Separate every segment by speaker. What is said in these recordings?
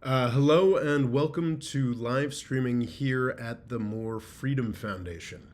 Speaker 1: Hello and welcome to live streaming here at the More Freedom Foundation.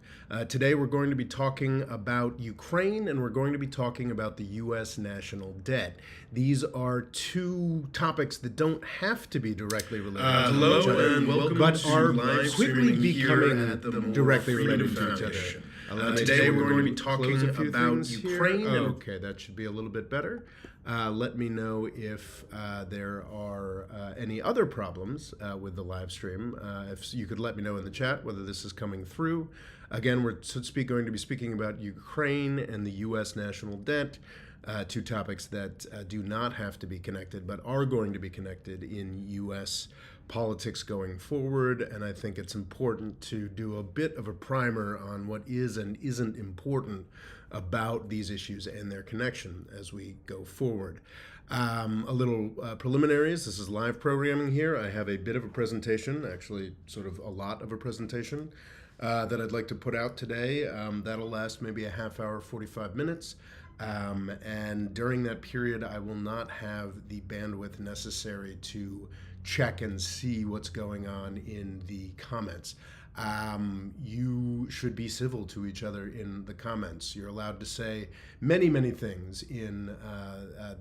Speaker 1: Today we're going to be talking about Ukraine and we're going to be talking about the U.S. national debt. These are two topics that don't have to be directly related to each other,
Speaker 2: and welcome
Speaker 1: but
Speaker 2: to
Speaker 1: are
Speaker 2: live
Speaker 1: quickly
Speaker 2: streaming here
Speaker 1: becoming
Speaker 2: at the More
Speaker 1: directly
Speaker 2: Freedom
Speaker 1: related to each
Speaker 2: Foundation.
Speaker 1: other.
Speaker 2: Today we're going to be talking about Ukraine.
Speaker 1: Okay, that should be a little bit better. Let me know if there are any other problems with the live stream. If you could let me know in the chat whether this is coming through. Again, we're going to be speaking about Ukraine and the U.S. national debt, two topics that do not have to be connected, but are going to be connected in U.S. politics going forward. And I think it's important to do a bit of a primer on what is and isn't important about these issues and their connection as we go forward. A little preliminaries. This is live programming here. I have a bit of a presentation, actually sort of a lot of a presentation that I'd like to put out today. That'll last maybe a half hour, 45 minutes. And during that period, I will not have the bandwidth necessary to check and see what's going on in the comments. You should be civil to each other in the comments. You're allowed to say many, many things in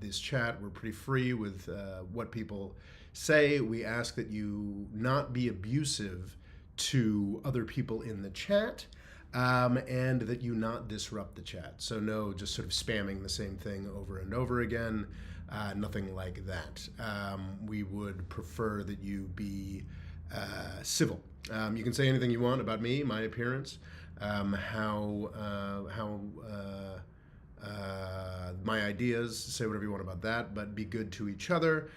Speaker 1: this chat. We're pretty free with what people say. We ask that you not be abusive to other people in the chat, and that you not disrupt the chat. So no, just sort of spamming the same thing over and over again. Nothing like that. We would prefer that you be civil. You can say anything you want about me, my appearance, how my ideas, say whatever you want about that, but be good to each other.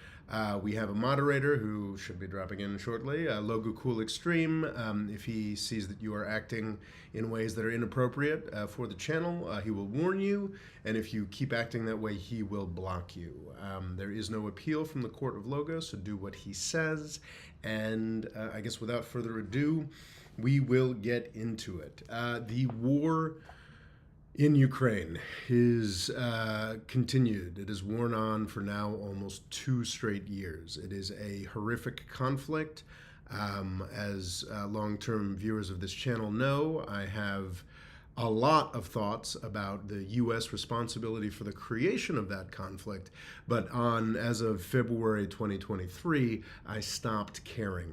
Speaker 1: We have a moderator who should be dropping in shortly, Logu Cool Extreme. If he sees that you are acting in ways that are inappropriate for the channel, he will warn you, and if you keep acting that way, he will block you. There is no appeal from the Court of Logos, so do what he says, and I guess without further ado, we will get into it. The war in Ukraine is continued. It has worn on for now almost 2 straight years. It is a horrific conflict. As long-term viewers of this channel know, I have a lot of thoughts about the U.S. responsibility for the creation of that conflict, but as of February 2023, I stopped caring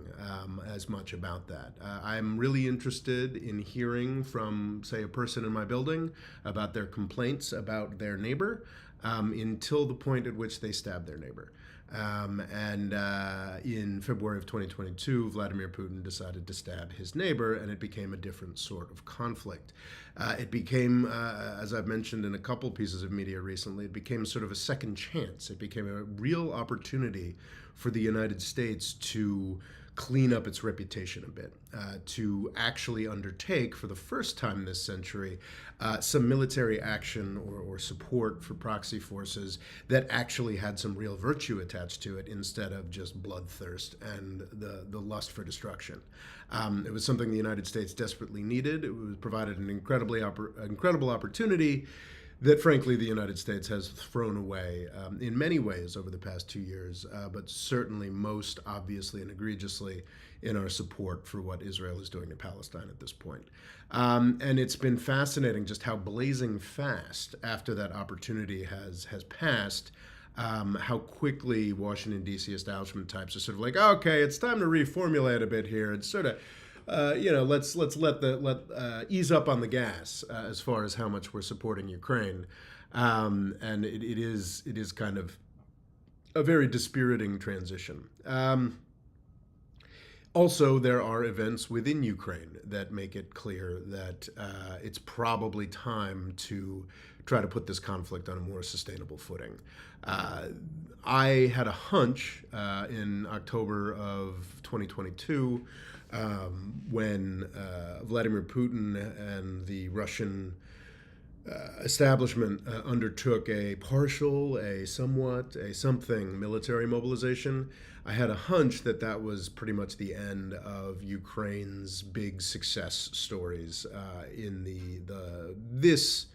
Speaker 1: as much about that. I'm really interested in hearing from, say, a person in my building about their complaints about their neighbor until the point at which they stab their neighbor. In February of 2022, Vladimir Putin decided to stab his neighbor, and it became a different sort of conflict. It became, as I've mentioned in a couple pieces of media recently, it became sort of a second chance. It became a real opportunity for the United States to clean up its reputation a bit, to actually undertake, for the first time this century, some military action or support for proxy forces that actually had some real virtue attached to it instead of just bloodthirst and the lust for destruction. It was something the United States desperately needed. It was provided an incredible opportunity that, frankly, the United States has thrown away in many ways over the past 2 years, but certainly most obviously and egregiously in our support for what Israel is doing to Palestine at this point. And it's been fascinating just how blazing fast, after that opportunity has passed, how quickly Washington, D.C. establishment types are sort of like, okay, it's time to reformulate a bit here. It's sort of let's ease up on the gas as far as how much we're supporting Ukraine, and it is kind of a very dispiriting transition. Also, there are events within Ukraine that make it clear that it's probably time to try to put this conflict on a more sustainable footing. I had a hunch in October of 2022 when Vladimir Putin and the Russian establishment undertook a partial, a somewhat, a something military mobilization. I had a hunch that that was pretty much the end of Ukraine's big success stories in this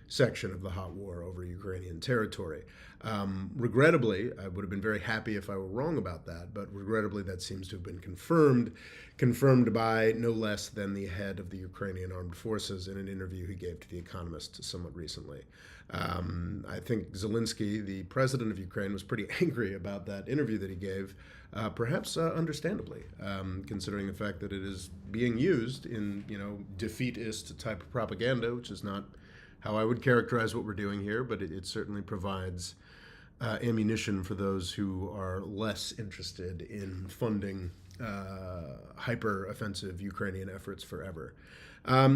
Speaker 1: section of the hot war over Ukrainian territory. Regrettably, I would have been very happy if I were wrong about that, but regrettably that seems to have been confirmed by no less than the head of the Ukrainian armed forces in an interview he gave to The Economist somewhat recently. I think Zelensky, the president of Ukraine, was pretty angry about that interview that he gave, perhaps understandably, considering the fact that it is being used in, defeatist type of propaganda, which is not how I would characterize what we're doing here, but it certainly provides ammunition for those who are less interested in funding hyper-offensive Ukrainian efforts forever.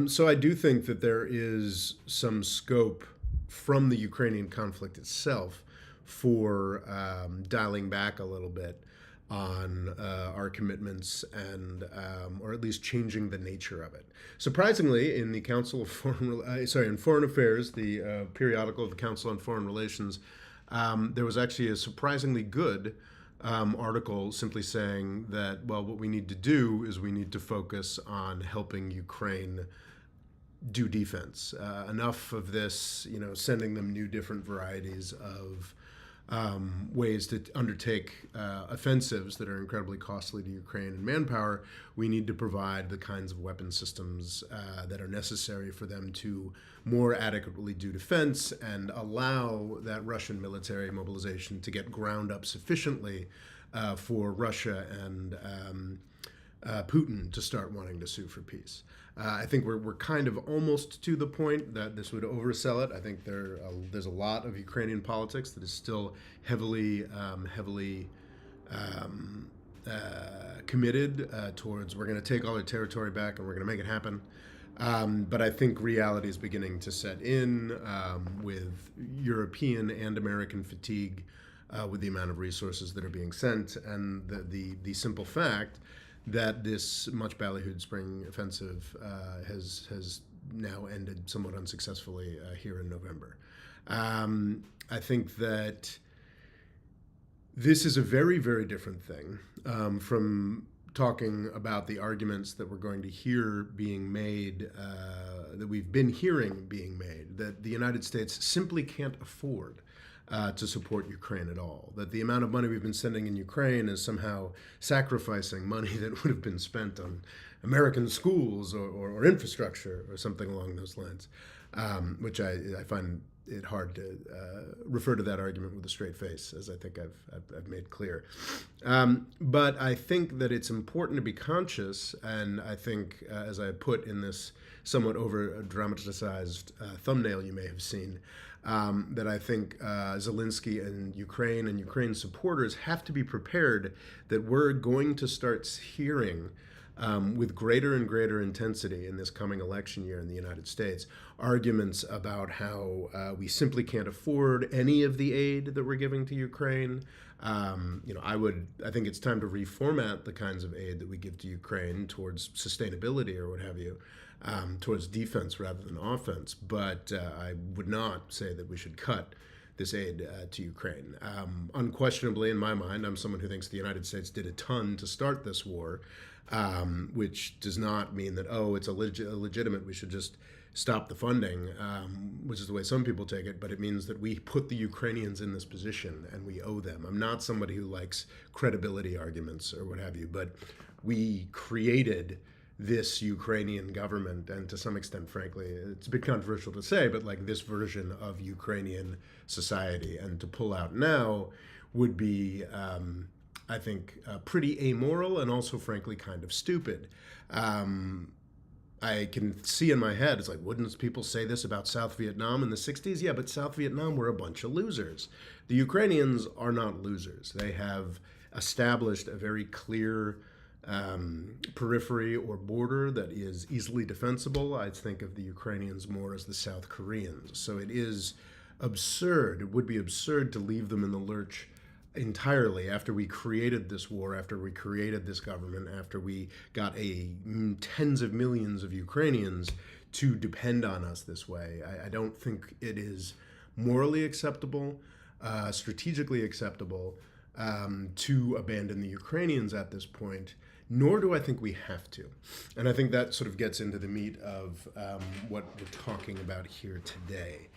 Speaker 1: So I do think that there is some scope from the Ukrainian conflict itself for dialing back a little bit on our commitments and, or at least changing the nature of it. Surprisingly, in the Council of in Foreign Affairs, the periodical of the Council on Foreign Relations, there was actually a surprisingly good article simply saying that, well, what we need to do is we need to focus on helping Ukraine do defense. Enough of this, sending them new different varieties of ways to undertake offensives that are incredibly costly to Ukraine and manpower. We need to provide the kinds of weapon systems that are necessary for them to more adequately do defense and allow that Russian military mobilization to get ground up sufficiently for Russia and Putin to start wanting to sue for peace. I think we're kind of almost to the point that this would oversell it. I think there's a lot of Ukrainian politics that is still heavily committed towards we're going to take all their territory back and we're going to make it happen. But I think reality is beginning to set in with European and American fatigue with the amount of resources that are being sent and the simple fact that this much ballyhooed spring offensive has now ended somewhat unsuccessfully here in November. I think that this is a very, very different thing from talking about the arguments that we're going to hear being made, that we've been hearing being made, that the United States simply can't afford to support Ukraine at all. That the amount of money we've been sending in Ukraine is somehow sacrificing money that would have been spent on American schools or infrastructure or something along those lines, which I find it hard to refer to that argument with a straight face, as I think I've made clear. But I think that it's important to be conscious, and I think, as I put in this somewhat over-dramatized thumbnail you may have seen, that I think Zelensky and Ukraine supporters have to be prepared that we're going to start hearing with greater and greater intensity in this coming election year in the United States, arguments about how we simply can't afford any of the aid that we're giving to Ukraine. I think it's time to reformat the kinds of aid that we give to Ukraine towards sustainability or what have you, towards defense rather than offense. But I would not say that we should cut this aid to Ukraine. Unquestionably, in my mind, I'm someone who thinks the United States did a ton to start this war, which does not mean that, it's illegitimate, we should just stop the funding, which is the way some people take it, but it means that we put the Ukrainians in this position and we owe them. I'm not somebody who likes credibility arguments or what have you, but we created this Ukrainian government, and to some extent, frankly, it's a bit controversial to say, but like this version of Ukrainian society, and to pull out now would be, I think, pretty amoral and also, frankly, kind of stupid. I can see in my head, it's like, wouldn't people say this about South Vietnam in the 60s? Yeah, but South Vietnam were a bunch of losers. The Ukrainians are not losers. They have established a very clear periphery or border that is easily defensible. I think of the Ukrainians more as the South Koreans. So it is absurd. It would be absurd to leave them in the lurch entirely after we created this war, after we created this government, after we got tens of millions of Ukrainians to depend on us this way. I don't think it is morally acceptable, strategically acceptable to abandon the Ukrainians at this point, nor do I think we have to. And I think that sort of gets into the meat of what we're talking about here today.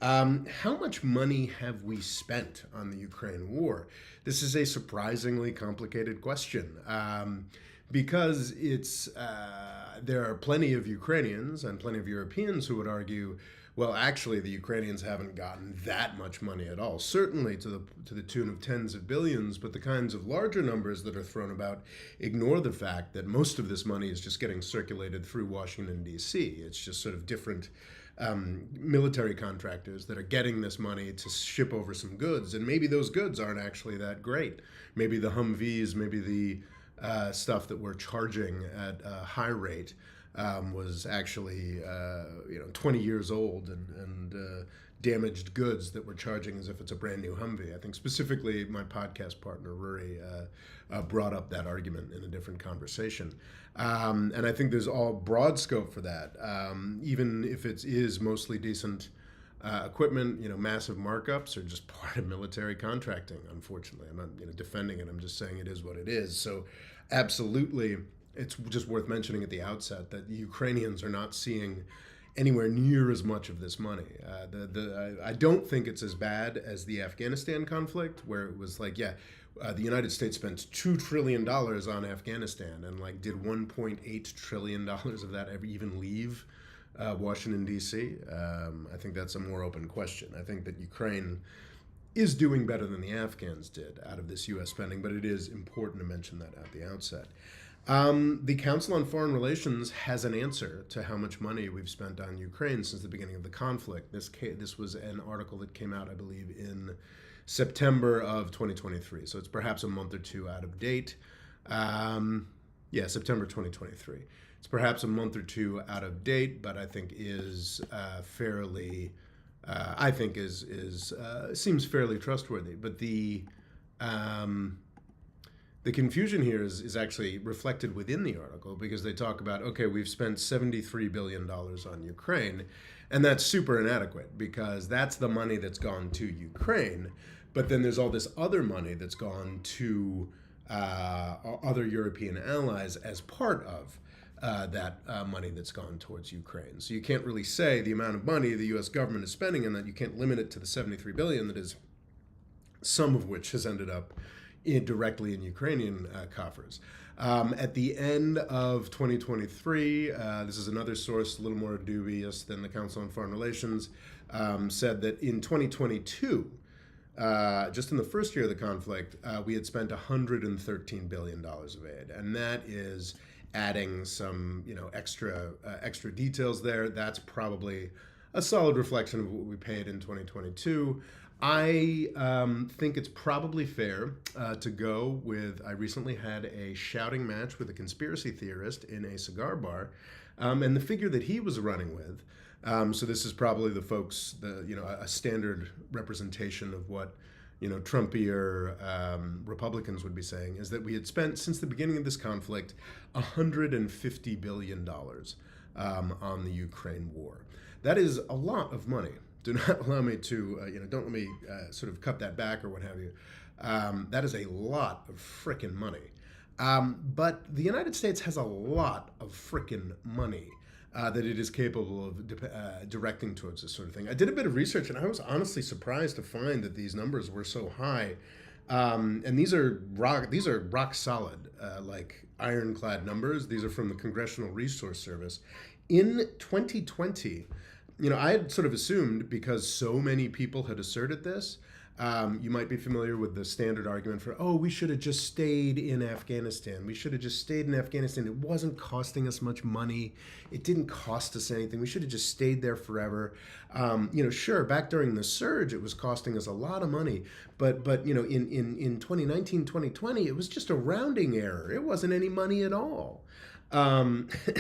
Speaker 1: How much money have we spent on the Ukraine war? This is a surprisingly complicated question because there are plenty of Ukrainians and plenty of Europeans who would argue, well, actually, the Ukrainians haven't gotten that much money at all. Certainly to the tune of tens of billions, but the kinds of larger numbers that are thrown about ignore the fact that most of this money is just getting circulated through Washington, D.C. It's just sort of different military contractors that are getting this money to ship over some goods, and maybe those goods aren't actually that great. Maybe the Humvees, maybe the stuff that we're charging at a high rate was actually 20 years old and damaged goods that we're charging as if it's a brand new Humvee. I think specifically my podcast partner Rory brought up that argument in a different conversation, and I think there's all broad scope for that. Even if it is mostly decent equipment, massive markups are just part of military contracting. Unfortunately, I'm not defending it. I'm just saying it is what it is. So, absolutely. It's just worth mentioning at the outset that the Ukrainians are not seeing anywhere near as much of this money. I don't think it's as bad as the Afghanistan conflict, where it was like, the United States spent $2 trillion on Afghanistan, and did $1.8 trillion of that ever even leave Washington, D.C.? I think that's a more open question. I think that Ukraine is doing better than the Afghans did out of this U.S. spending, but it is important to mention that at the outset. The Council on Foreign Relations has an answer to how much money we've spent on Ukraine since the beginning of the conflict. This was an article that came out, I believe, in September of 2023. So it's perhaps a month or two out of date. September 2023. It's perhaps a month or two out of date, but I think is fairly. Seems fairly trustworthy. But the confusion here is actually reflected within the article, because they talk about, okay, we've spent $73 billion on Ukraine, and that's super inadequate because that's the money that's gone to Ukraine, but then there's all this other money that's gone to other European allies as part of that money that's gone towards Ukraine. So you can't really say the amount of money the U.S. government is spending, and that you can't limit it to the $73 billion that is, some of which has ended up directly in Ukrainian coffers. At the end of 2023, this is another source a little more dubious than the Council on Foreign Relations, said that in 2022, just in the first year of the conflict, we had spent $113 billion of aid, and that is adding some extra details there. That's probably a solid reflection of what we paid in 2022. I think it's probably fair to go with, I recently had a shouting match with a conspiracy theorist in a cigar bar, and the figure that he was running with, so this is probably the folks, a standard representation of what, Trumpier Republicans would be saying, is that we had spent, since the beginning of this conflict, $150 billion on the Ukraine war. That is a lot of money. Do not allow me to, don't let me sort of cut that back or what have you. That is a lot of frickin' money. But the United States has a lot of frickin' money that it is capable of directing towards this sort of thing. I did a bit of research, and I was honestly surprised to find that these numbers were so high. And these are rock solid, like ironclad numbers. These are from the Congressional Resource Service. In 2020, I had sort of assumed, because so many people had asserted this, you might be familiar with the standard argument for, we should have just stayed in Afghanistan. We should have just stayed in Afghanistan. It wasn't costing us much money. It didn't cost us anything. We should have just stayed there forever. Sure, back during the surge, it was costing us a lot of money. But in 2019, 2020, it was just a rounding error. It wasn't any money at all.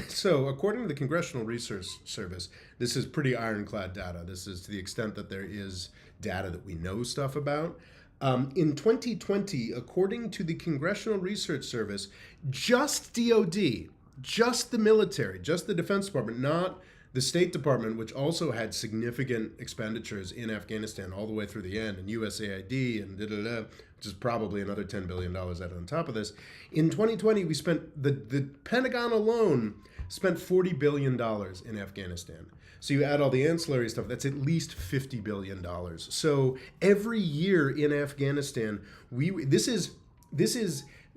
Speaker 1: So according to the Congressional Research Service, this is pretty ironclad data. This is to the extent that there is data that we know stuff about. In 2020, according to the Congressional Research Service, just DOD, just the military, just the Defense Department, not The State Department, which also had significant expenditures in Afghanistan all the way through the end, and USAID and which is probably another $10 billion added on top of this. In 2020, we spent, the Pentagon alone spent $40 billion in Afghanistan. So you add all the ancillary stuff, that's at least $50 billion. So every year in Afghanistan, this is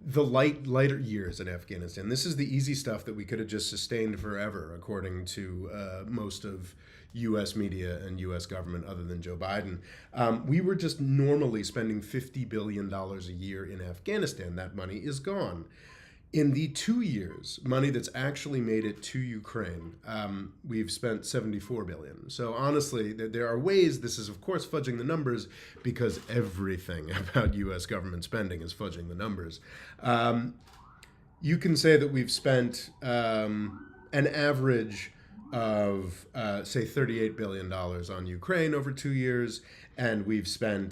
Speaker 1: the lighter years in Afghanistan. This is the easy stuff that we could have just sustained forever, according to most of U.S. media and U.S. government, other than Joe Biden. We were just normally spending $50 billion a year in Afghanistan. That money is gone. In the 2 years, money that's actually made it to Ukraine, we've spent $74 billion. So honestly, there are ways, this is of course fudging the numbers, because everything about U.S. government spending is fudging the numbers. You can say that we've spent an average of, say, $38 billion on Ukraine over 2 years, and we were spending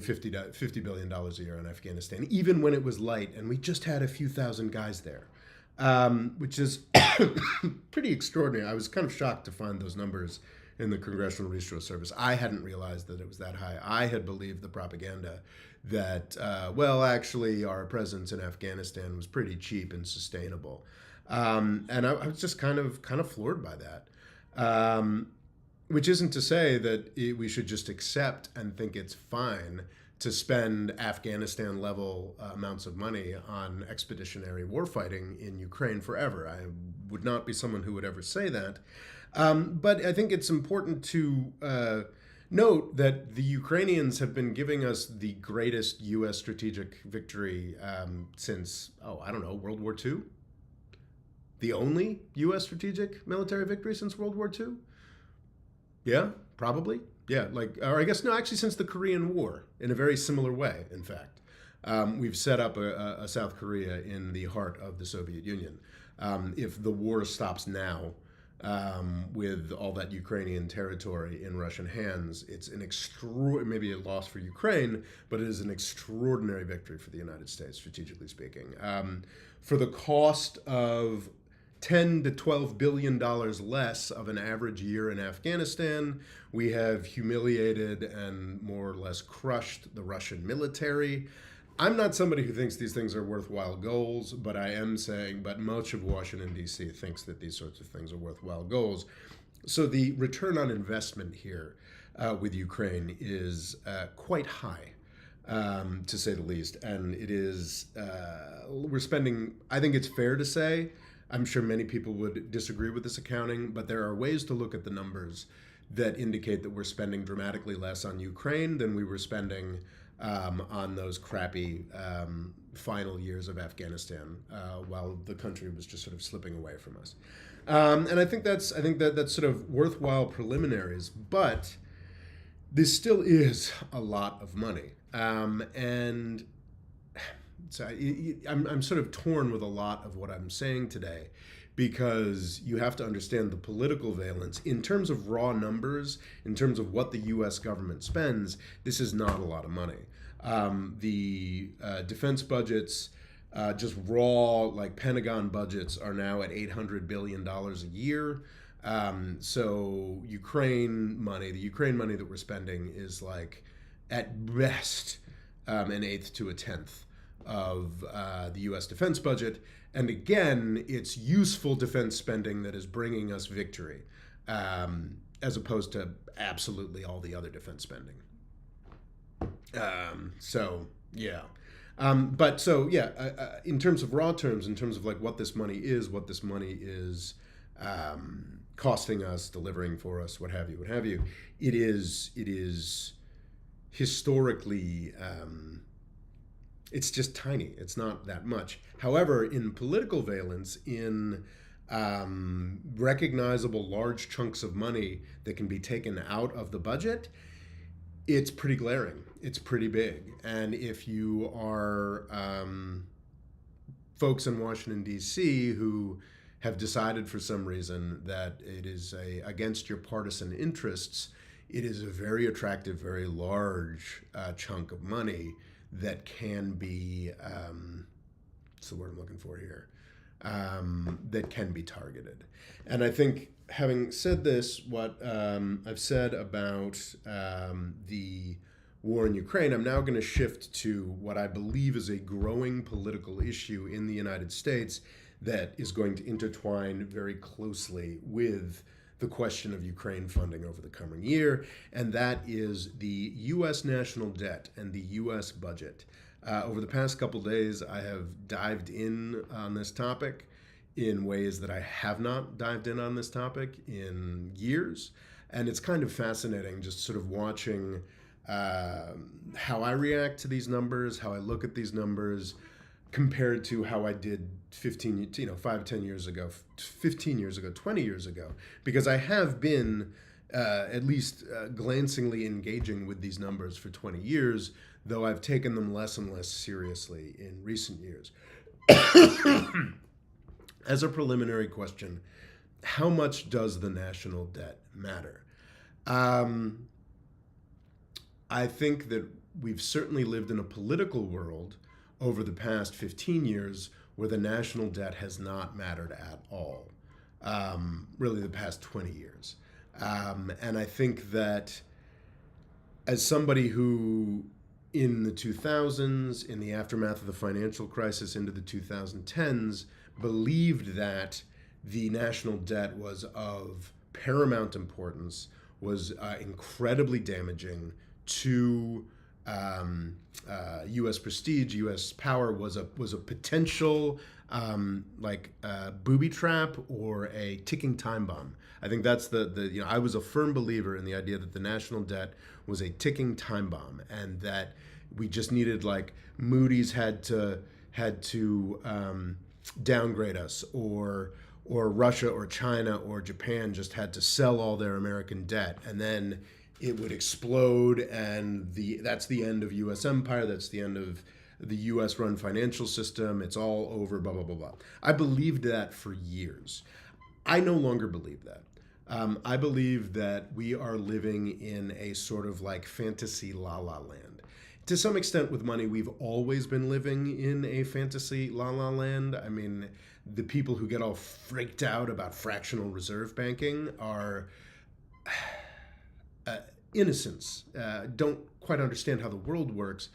Speaker 1: $50 billion a year on Afghanistan, even when it was light, and we just had a few thousand guys there, which is pretty extraordinary. I was kind of shocked to find those numbers in the Congressional Research Service. I hadn't realized that it was that high. I had believed the propaganda that, actually, our presence in Afghanistan was pretty cheap and sustainable, and I was just kind of floored by that. Which isn't to say that we should just accept and think it's fine to spend Afghanistan-level amounts of money on expeditionary warfighting in Ukraine forever. I would not be someone who would ever say that. But I think it's important to note that the Ukrainians have been giving us the greatest U.S. strategic victory since, World War II? The only U.S. strategic military victory since World War II? Yeah, probably. Yeah, or I guess, no, actually since the Korean War, in a very similar way, in fact. We've set up a South Korea in the heart of the Soviet Union. If the war stops now, with all that Ukrainian territory in Russian hands, it's maybe a loss for Ukraine, but it is an extraordinary victory for the United States, strategically speaking. For the cost of $10 to $12 billion less of an average year in Afghanistan, we have humiliated and more or less crushed the Russian military. I'm not somebody who thinks these things are worthwhile goals, but I am saying, but much of Washington, D.C. thinks that these sorts of things are worthwhile goals. So the return on investment here with Ukraine is quite high, to say the least. And it is, we're spending, I think it's fair to say, I'm sure many people would disagree with this accounting, but there are ways to look at the numbers that indicate that we're spending dramatically less on Ukraine than we were spending on those crappy final years of Afghanistan, while the country was just sort of slipping away from us. And I think that's sort of worthwhile preliminaries, but this still is a lot of money, and so I'm sort of torn with a lot of what I'm saying today, because you have to understand the political valence. In terms of raw numbers, in terms of what the U.S. government spends, this is not a lot of money. The defense budgets, just raw, like Pentagon budgets, are now at $800 billion a year. So the Ukraine money that we're spending is like, at best, an eighth to a tenth of the U.S. defense budget. And again, it's useful defense spending that is bringing us victory, as opposed to absolutely all the other defense spending. In terms of raw terms, in terms of like what this money is costing us, delivering for us, what have you, it is historically, it's just tiny. It's not that much. However, in political valence, in recognizable large chunks of money that can be taken out of the budget, it's pretty glaring. It's pretty big. And if you are folks in Washington, D.C. who have decided for some reason that it is against your partisan interests, it is a very attractive, very large chunk of money that can be, what's the word I'm looking for here? that can be targeted. And I think, having said this, what I've said about the war in Ukraine, I'm now going to shift to what I believe is a growing political issue in the United States that is going to intertwine very closely with the question of Ukraine funding over the coming year, and that is the U.S. national debt and the U.S. budget. Over the past couple days, I have dived in on this topic in ways that I have not dived in on this topic in years. And it's kind of fascinating just sort of watching how I react to these numbers, how I look at these numbers, compared to how I did 5, 10 years ago, 15 years ago, 20 years ago, because I have been at least glancingly engaging with these numbers for 20 years, though I've taken them less and less seriously in recent years. As a preliminary question, how much does the national debt matter? I think that we've certainly lived in a political world over the past 15 years where the national debt has not mattered at all, really the past 20 years. And I think that as somebody who, in the 2000s, in the aftermath of the financial crisis into the 2010s, believed that the national debt was of paramount importance, was incredibly damaging to U.S. prestige, U.S. power, was a potential booby trap or a ticking time bomb. I think that's I was a firm believer in the idea that the national debt was a ticking time bomb, and that we just needed, like, Moody's had to downgrade us, or Russia or China or Japan just had to sell all their American debt, and then it would explode, and that's the end of U.S. empire, that's the end of the U.S. run financial system, it's all over, blah, blah, blah, blah. I believed that for years. I no longer believe that. I believe that we are living in a sort of like fantasy la-la land. To some extent, with money, we've always been living in a fantasy la-la land. I mean, the people who get all freaked out about fractional reserve banking are innocents, don't quite understand how the world works,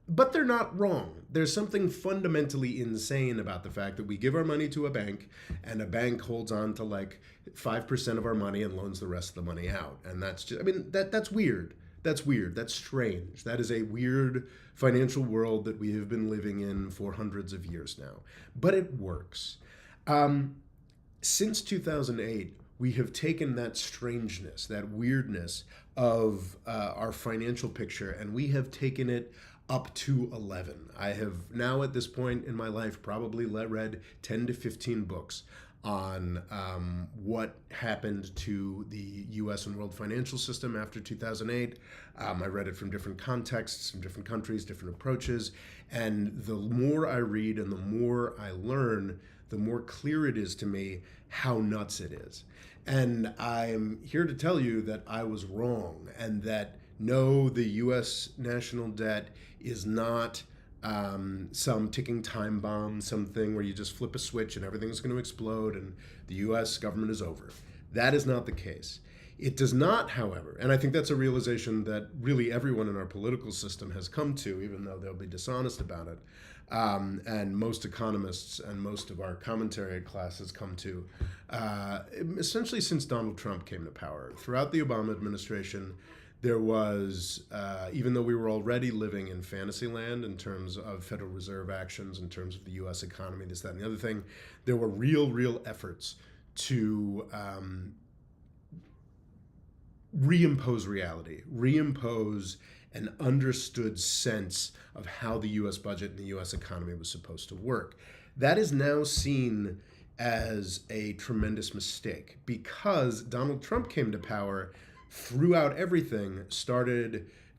Speaker 1: but they're not wrong. There's something fundamentally insane about the fact that we give our money to a bank, and a bank holds on to like 5% of our money and loans the rest of the money out. And that's just, I mean, that's weird. That's weird. That's strange. That is a weird financial world that we have been living in for hundreds of years now. But it works. Since 2008, we have taken that strangeness, that weirdness of our financial picture, and we have taken it up to 11. I have now, at this point in my life, probably read 10 to 15 books on what happened to the U.S. and world financial system after 2008. I read it from different contexts, from different countries, different approaches. And the more I read and the more I learn, the more clear it is to me how nuts it is. And I'm here to tell you that I was wrong, and that no, the U.S. national debt is not some ticking time bomb, something where you just flip a switch and everything's going to explode and the U.S. government is over. That is not the case. It does not, however, and I think that's a realization that really everyone in our political system has come to, even though they'll be dishonest about it, and most economists and most of our commentary class has come to, essentially since Donald Trump came to power. Throughout the Obama administration, there was, even though we were already living in fantasy land in terms of Federal Reserve actions, in terms of the U.S. economy, this, that, and the other thing, there were real efforts to reimpose reality, reimpose an understood sense of how the U.S. budget and the U.S. economy was supposed to work. That is now seen as a tremendous mistake, because Donald Trump came to power, threw out everything,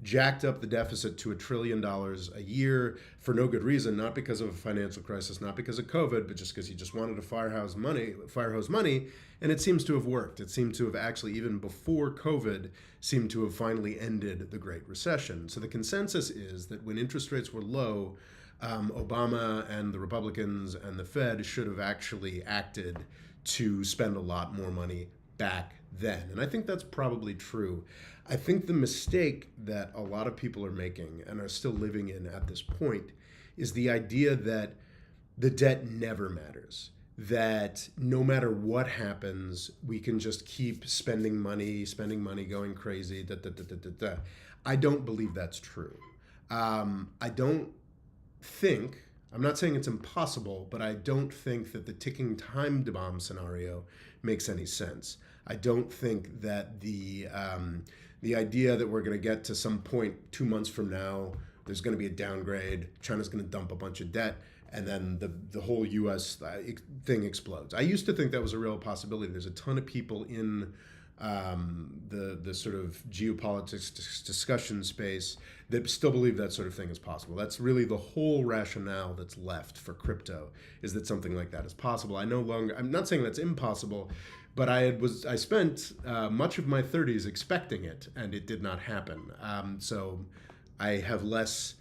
Speaker 1: jacked up the deficit to $1 trillion a year for no good reason, not because of a financial crisis, not because of COVID, but just because he just wanted to fire hose money, and it seems to have worked. It seemed to have actually, even before COVID, seemed to have finally ended the Great Recession. So the consensus is that when interest rates were low, Obama and the Republicans and the Fed should have actually acted to spend a lot more money back then. And I think that's probably true. I think the mistake that a lot of people are making and are still living in at this point is the idea that the debt never matters. That no matter what happens, we can just keep spending money, going crazy. Da, da, da, da, da, da. I don't believe that's true. I don't think, I'm not saying it's impossible, but I don't think that the ticking time bomb scenario makes any sense. I don't think that the idea that we're going to get to some point 2 months from now, there's going to be a downgrade, China's going to dump a bunch of debt, and then the whole U.S. Thing explodes. I used to think that was a real possibility. There's a ton of people in the sort of geopolitics discussion space that still believe that sort of thing is possible. That's really the whole rationale that's left for crypto, is that something like that is possible. I'm not saying that's impossible, but I spent much of my 30s expecting it, and it did not happen. So I have less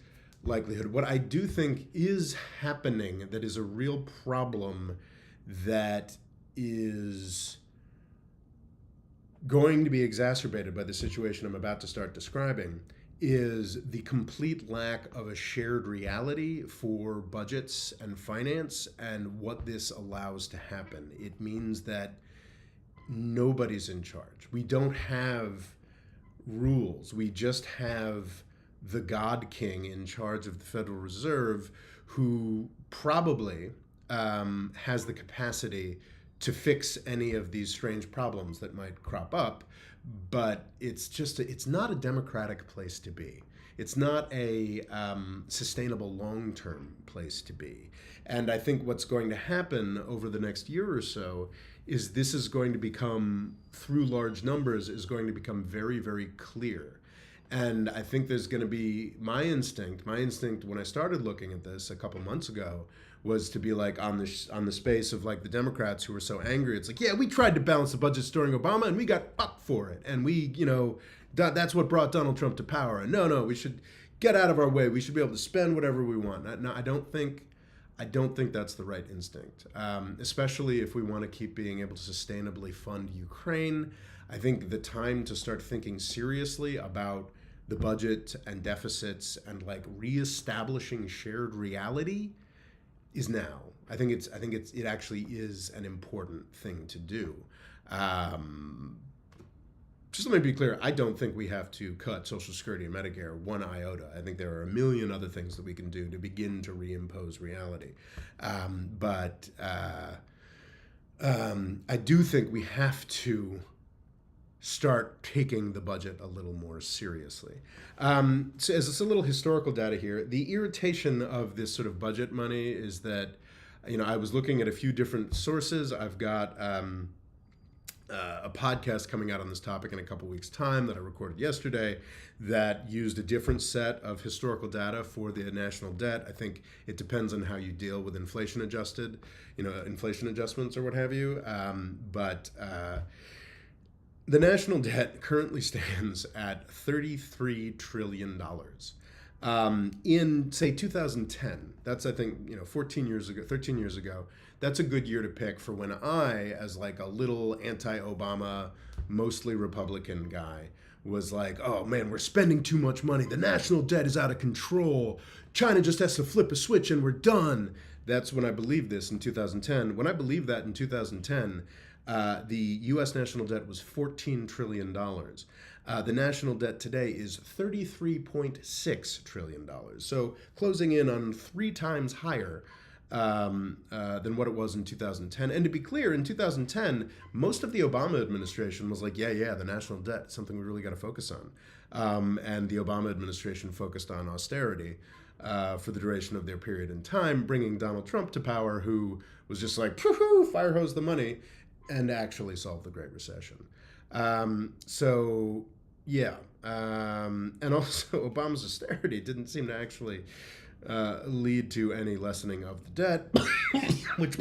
Speaker 1: likelihood. What I do think is happening that is a real problem that is going to be exacerbated by the situation I'm about to start describing is the complete lack of a shared reality for budgets and finance and what this allows to happen. It means that nobody's in charge. We don't have rules. We just have the God King in charge of the Federal Reserve, who probably has the capacity to fix any of these strange problems that might crop up. But it's not a democratic place to be. It's not a sustainable long-term place to be. And I think what's going to happen over the next year or so is this is going to become, through large numbers, is going to become very, very clear. And I think there's going to be my instinct when I started looking at this a couple months ago was to be like on the space of like the Democrats who were so angry. It's like, yeah, we tried to balance the budgets during Obama and we got fucked for it. And we, that's what brought Donald Trump to power. And no, we should get out of our way. We should be able to spend whatever we want. No, I don't think that's the right instinct, especially if we want to keep being able to sustainably fund Ukraine. I think the time to start thinking seriously about the budget and deficits and like reestablishing shared reality is now. I think it actually is an important thing to do. Just let me be clear, I don't think we have to cut Social Security and Medicare one iota. I think there are a million other things that we can do to begin to reimpose reality. But I do think we have to start taking the budget a little more seriously. So as a little historical data here, the irritation of this sort of budget money is that, I was looking at a few different sources. I've got a podcast coming out on this topic in a couple weeks' time that I recorded yesterday that used a different set of historical data for the national debt. I think it depends on how you deal with inflation adjustments or what have you. But the national debt currently stands at $33 trillion. In, say, 2010, that's, I think, 13 years ago, that's a good year to pick for when I, as like a little anti-Obama, mostly Republican guy, was like, oh man, we're spending too much money. The national debt is out of control. China just has to flip a switch and we're done. That's when I believed this in 2010. When I believed that in 2010, the U.S. national debt was $14 trillion. The national debt today is $33.6 trillion. So closing in on 3 times higher than what it was in 2010. And to be clear, in 2010, most of the Obama administration was like, yeah, the national debt is something we really got to focus on. And the Obama administration focused on austerity for the duration of their period in time, bringing Donald Trump to power, who was just like, fire hose the money, and actually solved the Great Recession. And also Obama's austerity didn't seem to actually lead to any lessening of the debt, which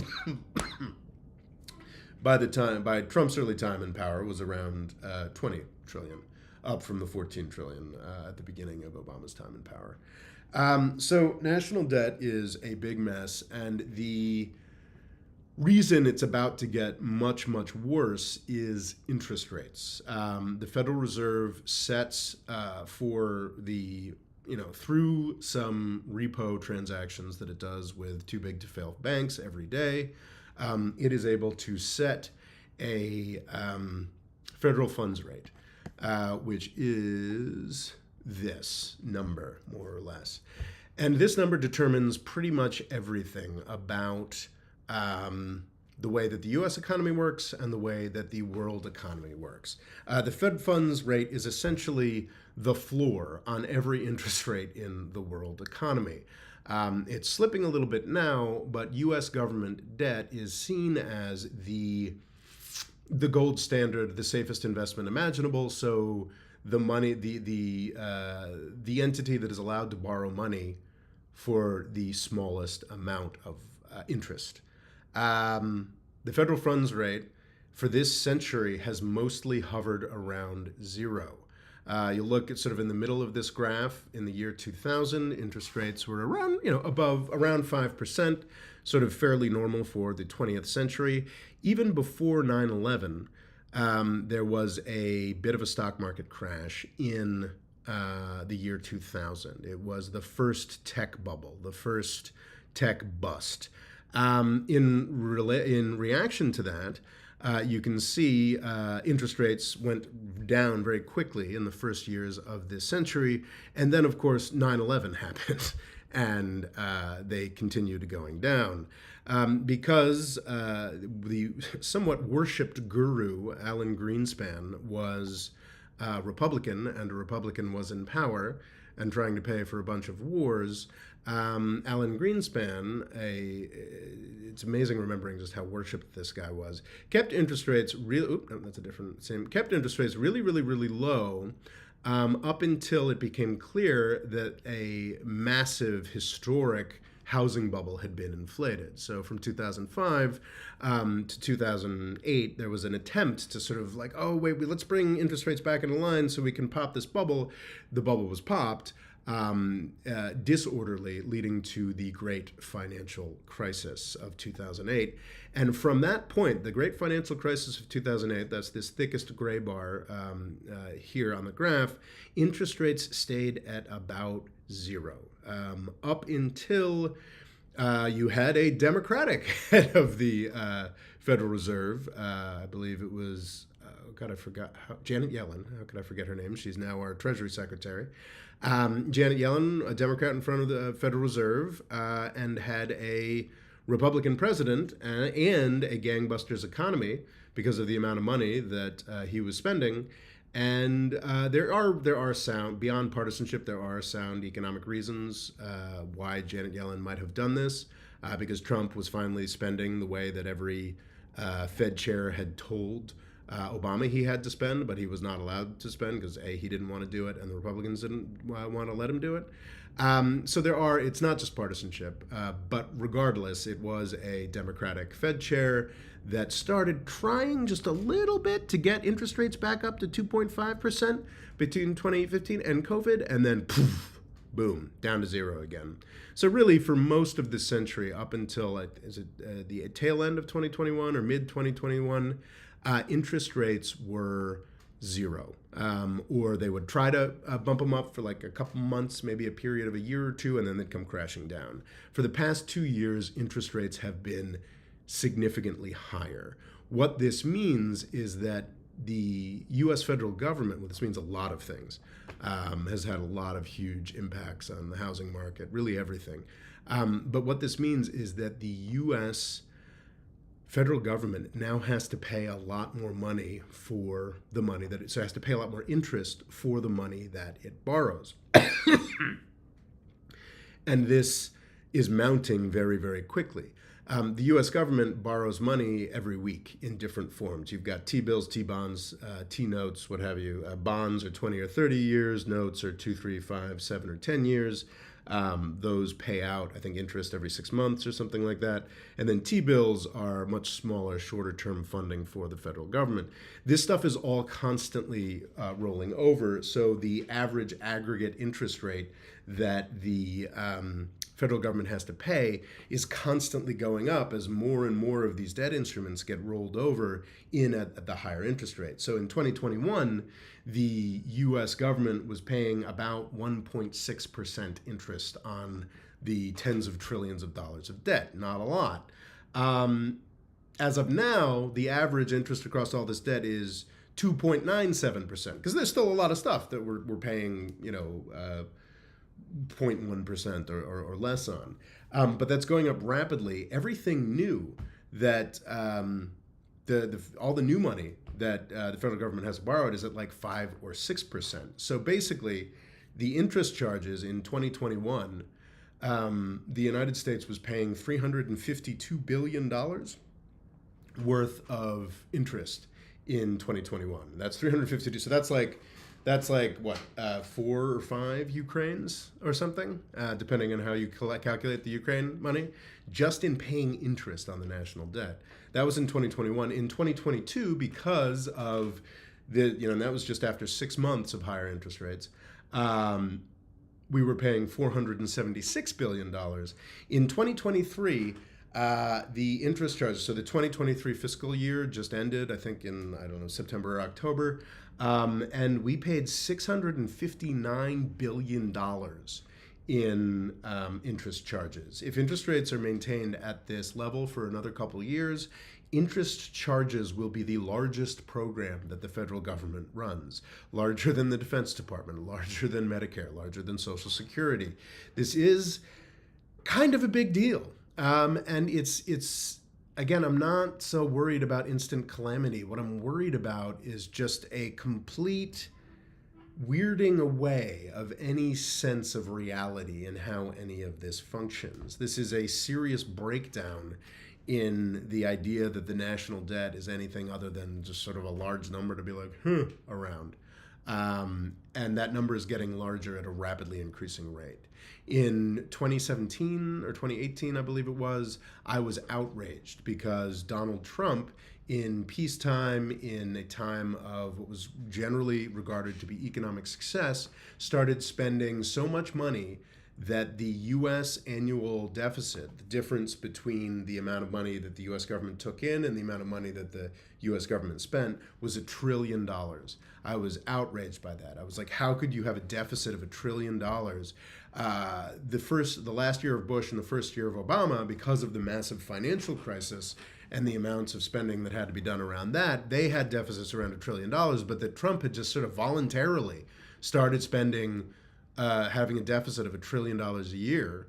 Speaker 1: by Trump's early time in power was around 20 trillion, up from the 14 trillion at the beginning of Obama's time in power. So national debt is a big mess, and the reason it's about to get much, much worse is interest rates. The Federal Reserve sets for the through some repo transactions that it does with too big to fail banks every day, it is able to set a federal funds rate, which is this number, more or less. And this number determines pretty much everything about the way that the U.S. economy works and the way that the world economy works. The Fed funds rate is essentially the floor on every interest rate in the world economy. It's slipping a little bit now, but U.S. government debt is seen as the gold standard, the safest investment imaginable. So the money, the entity that is allowed to borrow money for the smallest amount of interest. The federal funds rate for this century has mostly hovered around zero. You look at sort of in the middle of this graph in the year 2000, interest rates were around, around 5%, sort of fairly normal for the 20th century. Even before 9/11, there was a bit of a stock market crash in the year 2000. It was the first tech bubble, the first tech bust. In reaction to that, you can see interest rates went down very quickly in the first years of this century. And then, of course, 9/11 happened, and they continued going down. Because the somewhat worshipped guru, Alan Greenspan, was Republican, and a Republican was in power and trying to pay for a bunch of wars. Alan Greenspan, it's amazing remembering just how worshipped this guy was, kept interest rates kept interest rates really, really, really low up until it became clear that a massive historic housing bubble had been inflated. So from 2005 to 2008, there was an attempt to sort of like, oh, wait, let's bring interest rates back into line so we can pop this bubble. The bubble was popped, disorderly, leading to the great financial crisis of 2008. And from that point, the great financial crisis of 2008, that's this thickest gray bar here on the graph, interest rates stayed at about zero. Up until you had a Democratic head of the Federal Reserve. I believe it was, I forgot, Janet Yellen. How could I forget her name? She's now our Treasury Secretary. Janet Yellen, a Democrat in front of the Federal Reserve, and had a Republican president and a gangbusters economy because of the amount of money that he was spending. And there are sound, beyond partisanship, there are sound economic reasons why Janet Yellen might have done this, because Trump was finally spending the way that every Fed chair had told Obama he had to spend, but he was not allowed to spend because he didn't want to do it, and the Republicans didn't want to let him do it. So it's not just partisanship, but regardless, it was a Democratic Fed chair that started trying just a little bit to get interest rates back up to 2.5% between 2015 and COVID, and then poof, boom, down to zero again. So really, for most of this century, up until the tail end of 2021 or mid 2021, interest rates were zero, or they would try to bump them up for like a couple months, maybe a period of a year or two, and then they'd come crashing down. For the past 2 years, interest rates have been significantly higher. What this means is that the U.S. federal government, well, this means a lot of things, has had a lot of huge impacts on the housing market, really everything. But what this means is that the U.S. federal government now has to pay a lot more money for the money so it has to pay a lot more interest for the money that it borrows. And this is mounting very, very quickly. The U.S. government borrows money every week in different forms. You've got T-bills, T-bonds, T-notes, what have you. Bonds are 20 or 30 years. Notes are 2, 3, 5, 7, or 10 years. Those pay out, I think, interest every 6 months or something like that. And then T-bills are much smaller, shorter-term funding for the federal government. This stuff is all constantly rolling over, so the average aggregate interest rate that the federal government has to pay is constantly going up as more and more of these debt instruments get rolled over in at the higher interest rate. So in 2021, the U.S. government was paying about 1.6% interest on the tens of trillions of dollars of debt. Not a lot. As of now, the average interest across all this debt is 2.97%, because there's still a lot of stuff that we're paying, 0.1% or less on. But that's going up rapidly. Everything new that all the new money that the federal government has borrowed is at like 5 or 6%. So basically, the interest charges in 2021, the United States was paying $352 billion worth of interest in 2021. That's 352. So that's like what, 4 or 5 Ukraines or something, depending on how you calculate the Ukraine money, just in paying interest on the national debt. That was in 2021. In 2022, because of and that was just after 6 months of higher interest rates, we were paying $476 billion. In 2023, the interest charges, so the 2023 fiscal year just ended, I think in, September or October, and we paid $659 billion in interest charges. If interest rates are maintained at this level for another couple of years, interest charges will be the largest program that the federal government runs, larger than the Defense Department, larger than Medicare, larger than Social Security. This is kind of a big deal. And it's again, I'm not so worried about instant calamity. What I'm worried about is just a complete weirding away of any sense of reality and how any of this functions. This is a serious breakdown in the idea that the national debt is anything other than just sort of a large number to be like, around. And that number is getting larger at a rapidly increasing rate. In 2017 or 2018, I believe it was, I was outraged because Donald Trump, in peacetime, in a time of what was generally regarded to be economic success, started spending so much money that the U.S. annual deficit, the difference between the amount of money that the U.S. government took in and the amount of money that the U.S. government spent, was $1 trillion. I was outraged by that. I was like, how could you have a deficit of $1 trillion? The last year of Bush and the first year of Obama, because of the massive financial crisis and the amounts of spending that had to be done around that, they had deficits around $1 trillion, but that Trump had just sort of voluntarily started spending, having a deficit of $1 trillion a year,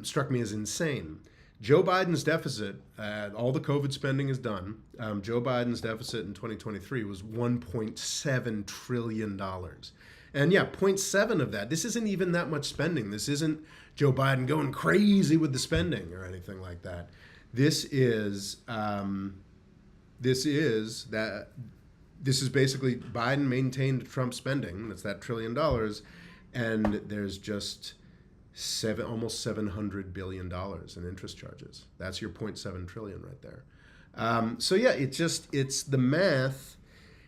Speaker 1: struck me as insane. Joe Biden's deficit, all the COVID spending is done. Joe Biden's deficit in 2023 was $1.7 trillion. And yeah, 0.7 of that, this isn't even that much spending. This isn't Joe Biden going crazy with the spending or anything like that. This is basically Biden maintained Trump spending. That's that $1 trillion. And there's just almost $700 billion in interest charges. That's your 0.7 trillion right there. So yeah, it's the math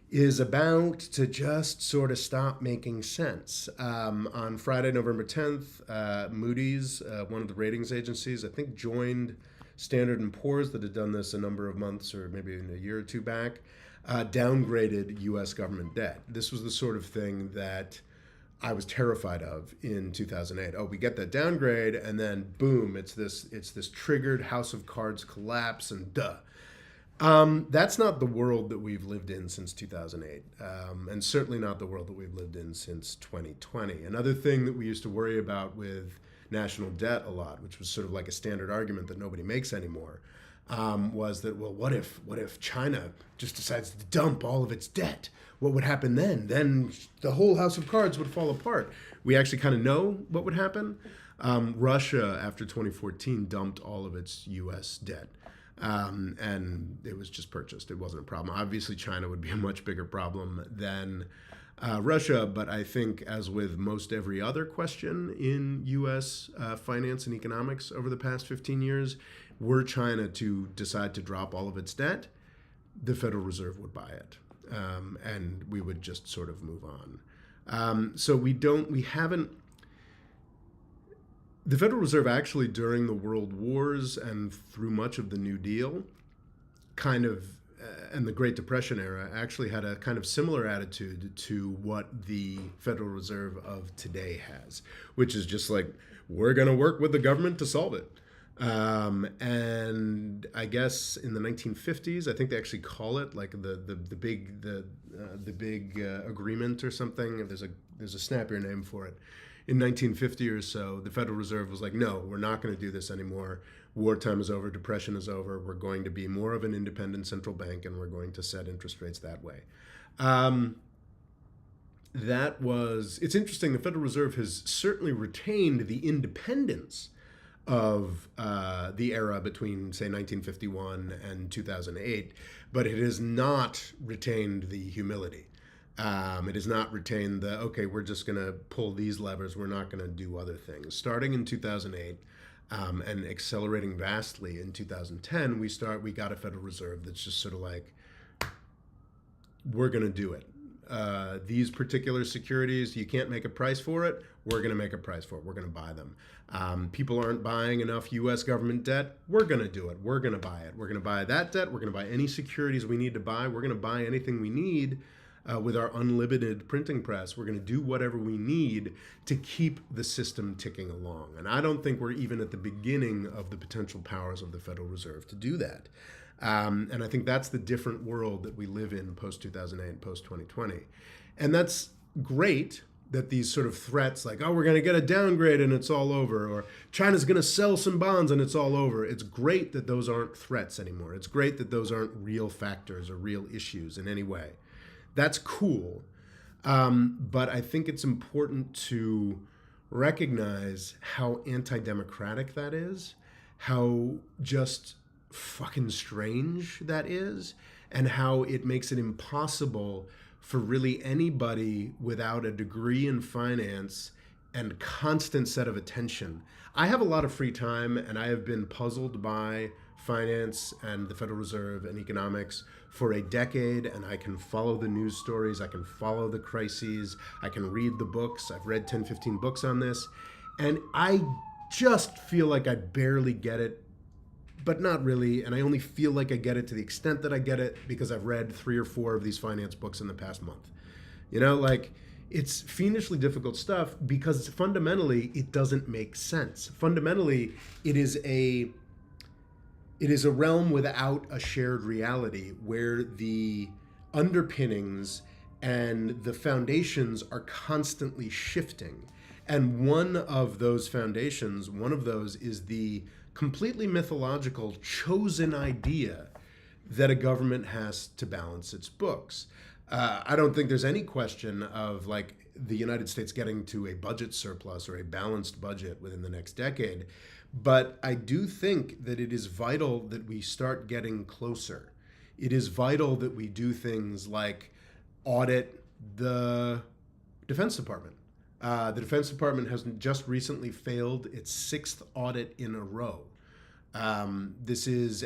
Speaker 1: is about to just sort of stop making sense. On Friday, November 10th, Moody's, one of the ratings agencies, I think joined Standard & Poor's, that had done this a number of months or maybe a year or two back, downgraded U.S. government debt. This was the sort of thing that I was terrified of in 2008. Oh, we get that downgrade, and then boom, it's this triggered house of cards collapse, and duh. That's not the world that we've lived in since 2008, and certainly not the world that we've lived in since 2020. Another thing that we used to worry about with national debt a lot, which was sort of like a standard argument that nobody makes anymore, was that, well, what if China just decides to dump all of its debt? What would happen then? Then the whole house of cards would fall apart. We actually kind of know what would happen. Russia, after 2014, dumped all of its U.S. debt. And it was just purchased. It wasn't a problem. Obviously, China would be a much bigger problem than Russia, but I think, as with most every other question in U.S. Finance and economics over the past 15 years, were China to decide to drop all of its debt, the Federal Reserve would buy it, and we would just sort of move on. So we haven't. The Federal Reserve actually, during the World Wars and through much of the New Deal, and the Great Depression era, actually had a kind of similar attitude to what the Federal Reserve of today has, which is just like, we're going to work with the government to solve it. And I guess in the 1950s, I think they actually call it like the big agreement or something. There's a snappier name for it. In 1950 or so, the Federal Reserve was like, no, we're not going to do this anymore. Wartime is over, depression is over. We're going to be more of an independent central bank, and we're going to set interest rates that way. It's interesting. The Federal Reserve has certainly retained the independence of the era between, say, 1951 and 2008, but it has not retained the humility. It has not retained okay, we're just going to pull these levers, we're not going to do other things. Starting in 2008 and accelerating vastly in 2010, we got a Federal Reserve that's just sort of like, we're going to do it. These particular securities, you can't make a price for it. We're going to make a price for it. We're going to buy them. People aren't buying enough U.S. government debt. We're going to do it. We're going to buy it. We're going to buy that debt. We're going to buy any securities we need to buy. We're going to buy anything we need with our unlimited printing press. We're going to do whatever we need to keep the system ticking along. And I don't think we're even at the beginning of the potential powers of the Federal Reserve to do that. And I think that's the different world that we live in post-2008, post-2020. And that's great that these sort of threats like, oh, we're going to get a downgrade and it's all over, or China's going to sell some bonds and it's all over. It's great that those aren't threats anymore. It's great that those aren't real factors or real issues in any way. That's cool. But I think it's important to recognize how anti-democratic that is, how just fucking strange that is, and how it makes it impossible for really anybody without a degree in finance and constant set of attention. I have a lot of free time, and I have been puzzled by finance and the Federal Reserve and economics for a decade, and I can follow the news stories, I can follow the crises, I can read the books. I've read 10, 15 books on this, and I just feel like I barely get it, but not really, and I only feel like I get it to the extent that I get it because I've read 3 or 4 of these finance books in the past month. You know, like, it's fiendishly difficult stuff because fundamentally it doesn't make sense. Fundamentally, it is a realm without a shared reality where the underpinnings and the foundations are constantly shifting. And one of those is the completely mythological chosen idea that a government has to balance its books. I don't think there's any question of like the United States getting to a budget surplus or a balanced budget within the next decade. But I do think that it is vital that we start getting closer. It is vital that we do things like audit the Defense Department. The Defense Department has just recently failed its 6th audit in a row. This is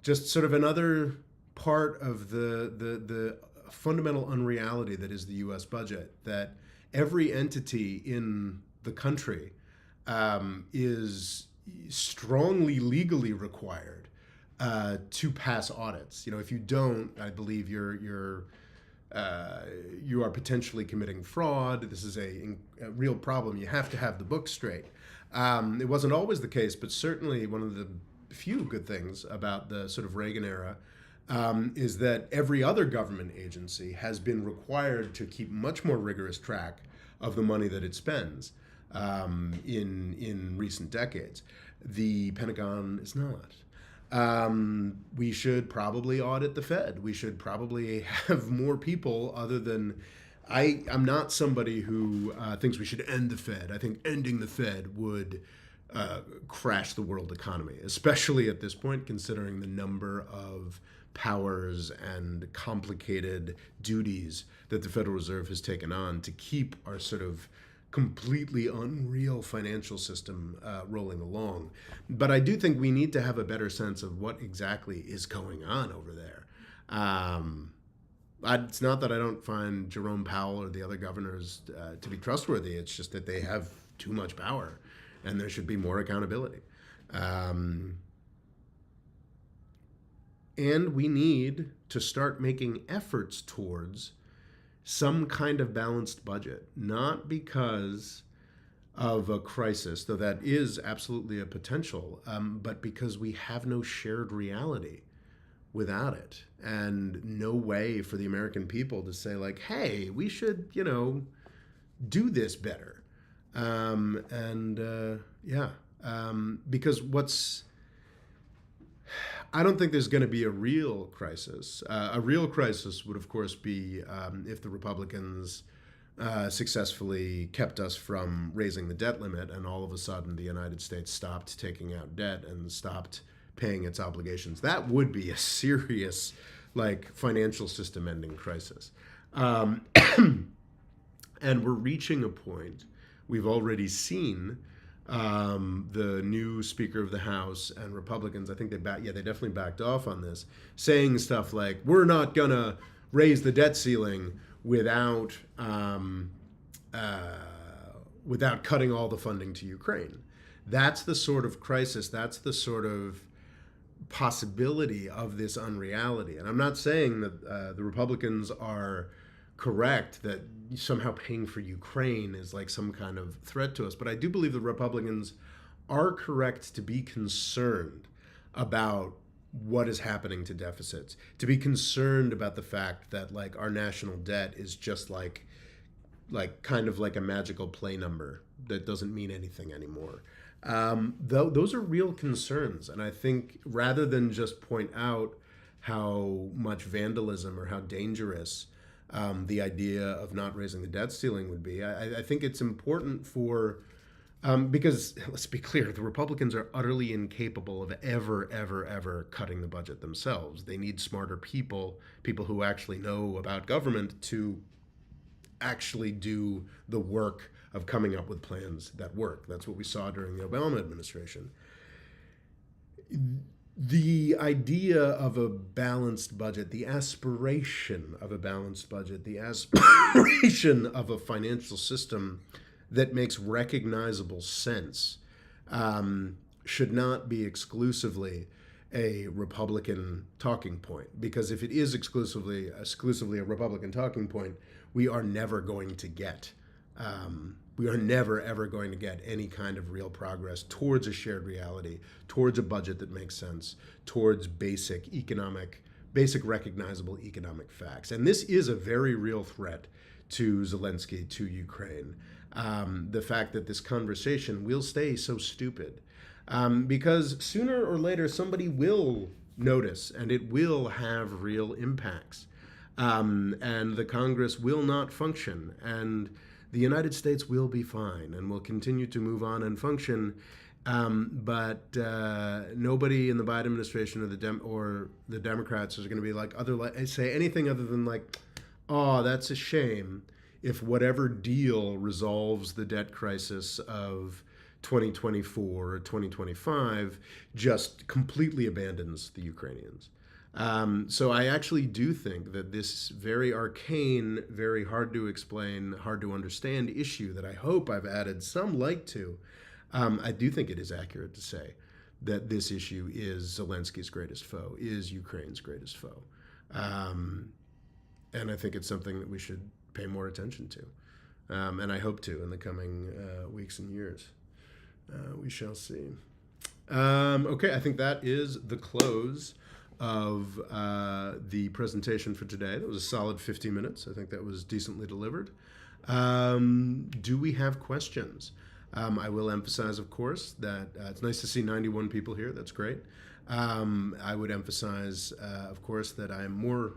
Speaker 1: just sort of another part of the fundamental unreality that is the U.S. budget, that every entity in the country is strongly legally required to pass audits. You know, if you don't, I believe you are potentially committing fraud. This is a real problem. You have to have the books straight. It wasn't always the case, but certainly one of the few good things about the sort of Reagan era is that every other government agency has been required to keep much more rigorous track of the money that it spends in recent decades. The Pentagon is not. We should probably audit the Fed. We should probably have more people other than... I'm not somebody who thinks we should end the Fed. I think ending the Fed would crash the world economy, especially at this point, considering the number of powers and complicated duties that the Federal Reserve has taken on to keep our sort of completely unreal financial system rolling along. But I do think we need to have a better sense of what exactly is going on over there. It's not that I don't find Jerome Powell or the other governors to be trustworthy. It's just that they have too much power, and there should be more accountability. And we need to start making efforts towards some kind of balanced budget, not because of a crisis, though that is absolutely a potential, but because we have no shared reality without it, and no way for the American people to say, like, hey, we should, do this better. Because I don't think there's going to be a real crisis. A real crisis would, of course, be if the Republicans successfully kept us from raising the debt limit, and all of a sudden the United States stopped taking out debt and stopped paying its obligations. That would be a serious, financial system-ending crisis. And we're reaching a point. We've already seen the new Speaker of the House and Republicans, I think they definitely backed off on this, saying stuff like, we're not gonna raise the debt ceiling without cutting all the funding to Ukraine. That's the sort of crisis, that's the sort of possibility of this unreality. And I'm not saying that the Republicans are correct that somehow paying for Ukraine is like some kind of threat to us, but I do believe the Republicans are correct to be concerned about what is happening to deficits, to be concerned about the fact that our national debt is just kind of like a magical play number that doesn't mean anything anymore. Those are real concerns, and I think rather than just point out how much vandalism or how dangerous the idea of not raising the debt ceiling would be, I think it's important because let's be clear, the Republicans are utterly incapable of ever cutting the budget themselves. They need smarter people who actually know about government to actually do the work of coming up with plans that work. That's what we saw during the Obama administration. The idea of a balanced budget, the aspiration of a balanced budget, the aspiration of a financial system that makes recognizable sense should not be exclusively a Republican talking point. Because if it is exclusively a Republican talking point, we are never going to get ever going to get any kind of real progress towards a shared reality, towards a budget that makes sense, towards basic recognizable economic facts. And this is a very real threat to Zelensky, to Ukraine. The fact that this conversation will stay so stupid. Because sooner or later somebody will notice, and it will have real impacts. And the Congress will not function, and the United States will be fine and will continue to move on and function. But nobody in the Biden administration or the Democrats is going to be say anything other than oh, that's a shame if whatever deal resolves the debt crisis of 2024 or 2025 just completely abandons the Ukrainians. So I actually do think that this very arcane, very hard to explain, hard to understand issue that I hope I've added some light to, I do think it is accurate to say that this issue is Zelensky's greatest foe, is Ukraine's greatest foe. And I think it's something that we should pay more attention to. And I hope to in the coming weeks and years. We shall see. Okay, I think that is the close of the presentation for today. That was a solid 50 minutes. I think that was decently delivered. Do we have questions? I will emphasize, of course, that it's nice to see 91 people here. That's great. I would emphasize, of course, that I am more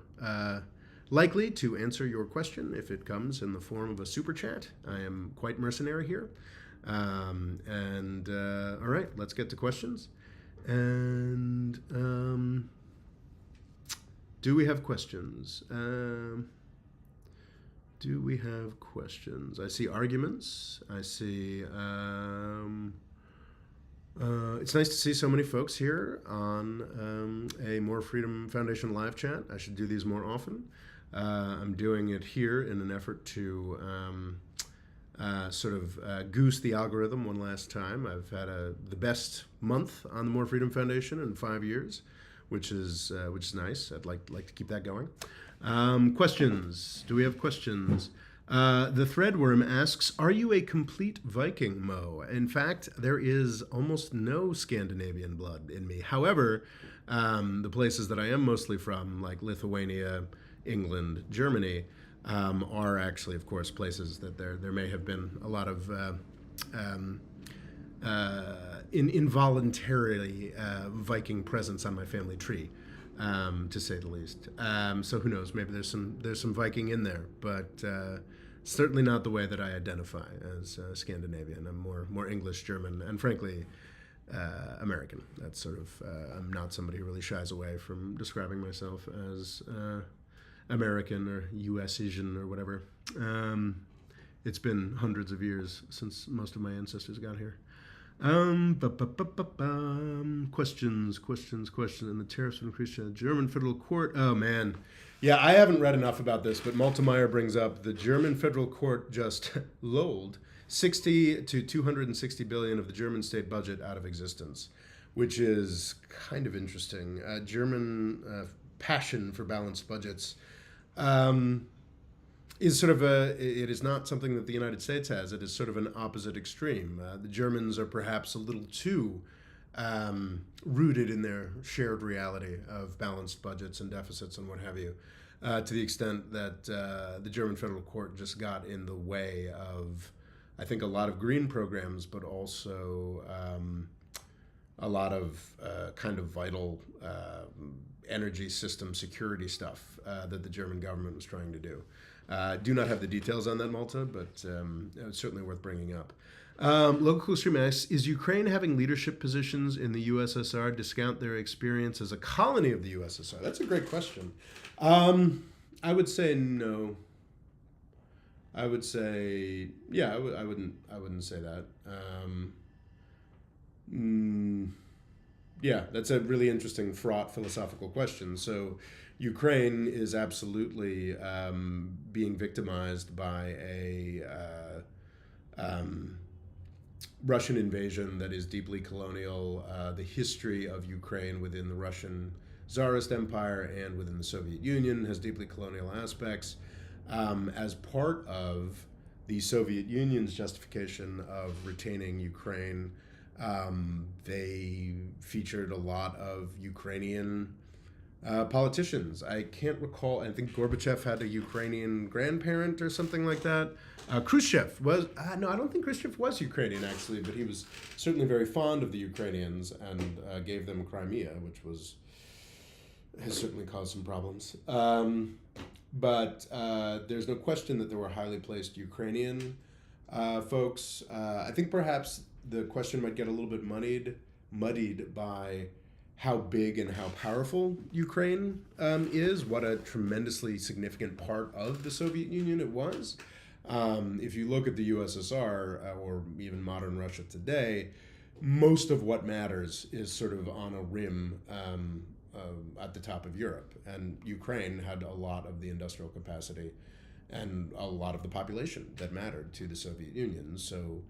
Speaker 1: likely to answer your question if it comes in the form of a super chat. I am quite mercenary here. All right, let's get to questions. And Do we have questions? Do we have questions? I see arguments. I see. It's nice to see so many folks here on a More Freedom Foundation live chat. I should do these more often. I'm doing it here in an effort to goose the algorithm one last time. I've had the best month on the More Freedom Foundation in 5 years, which is nice. I'd like to keep that going. Questions? Do we have questions? The Threadworm asks, are you a complete Viking, Mo? In fact, there is almost no Scandinavian blood in me. However, the places that I am mostly from, like Lithuania, England, Germany, are actually, of course, places that there may have been a lot of involuntarily Viking presence on my family tree, to say the least. So who knows? Maybe there's some Viking in there, but certainly not the way that I identify as Scandinavian. I'm more English, German, and frankly, American. That's sort of. I'm not somebody who really shies away from describing myself as American or U.S. Asian or whatever. It's been hundreds of years since most of my ancestors got here. Questions. And the tariffs would increase the German federal court. Oh, man. Yeah, I haven't read enough about this, but Maltemeyer brings up the German federal court just lulled 60 to 260 billion of the German state budget out of existence, which is kind of interesting. German passion for balanced budgets is sort of it is not something that the United States has. It is sort of an opposite extreme. The Germans are perhaps a little too rooted in their shared reality of balanced budgets and deficits and what have you, to the extent that the German federal court just got in the way of, I think, a lot of green programs, but also a lot of kind of vital energy system security stuff that the German government was trying to do. Do not have the details on that, Malta, but it's certainly worth bringing up. Local Stream asks, is Ukraine having leadership positions in the USSR discount their experience as a colony of the USSR? That's a great question. I would say no. I would say, yeah, I wouldn't say that. Yeah, that's a really interesting, fraught philosophical question. So Ukraine is absolutely being victimized by a Russian invasion that is deeply colonial. The history of Ukraine within the Russian Tsarist Empire and within the Soviet Union has deeply colonial aspects. As part of the Soviet Union's justification of retaining Ukraine, they featured a lot of Ukrainian politicians. I can't recall. I think Gorbachev had a Ukrainian grandparent or something like that. Khrushchev was, no, I don't think Khrushchev was Ukrainian actually, but he was certainly very fond of the Ukrainians and gave them Crimea, which has certainly caused some problems. But there's no question that there were highly placed Ukrainian folks. I think perhaps the question might get a little bit muddied by how big and how powerful Ukraine is, what a tremendously significant part of the Soviet Union it was. If you look at the USSR or even modern Russia today, most of what matters is sort of on a rim at the top of Europe. And Ukraine had a lot of the industrial capacity and a lot of the population that mattered to the Soviet Union. So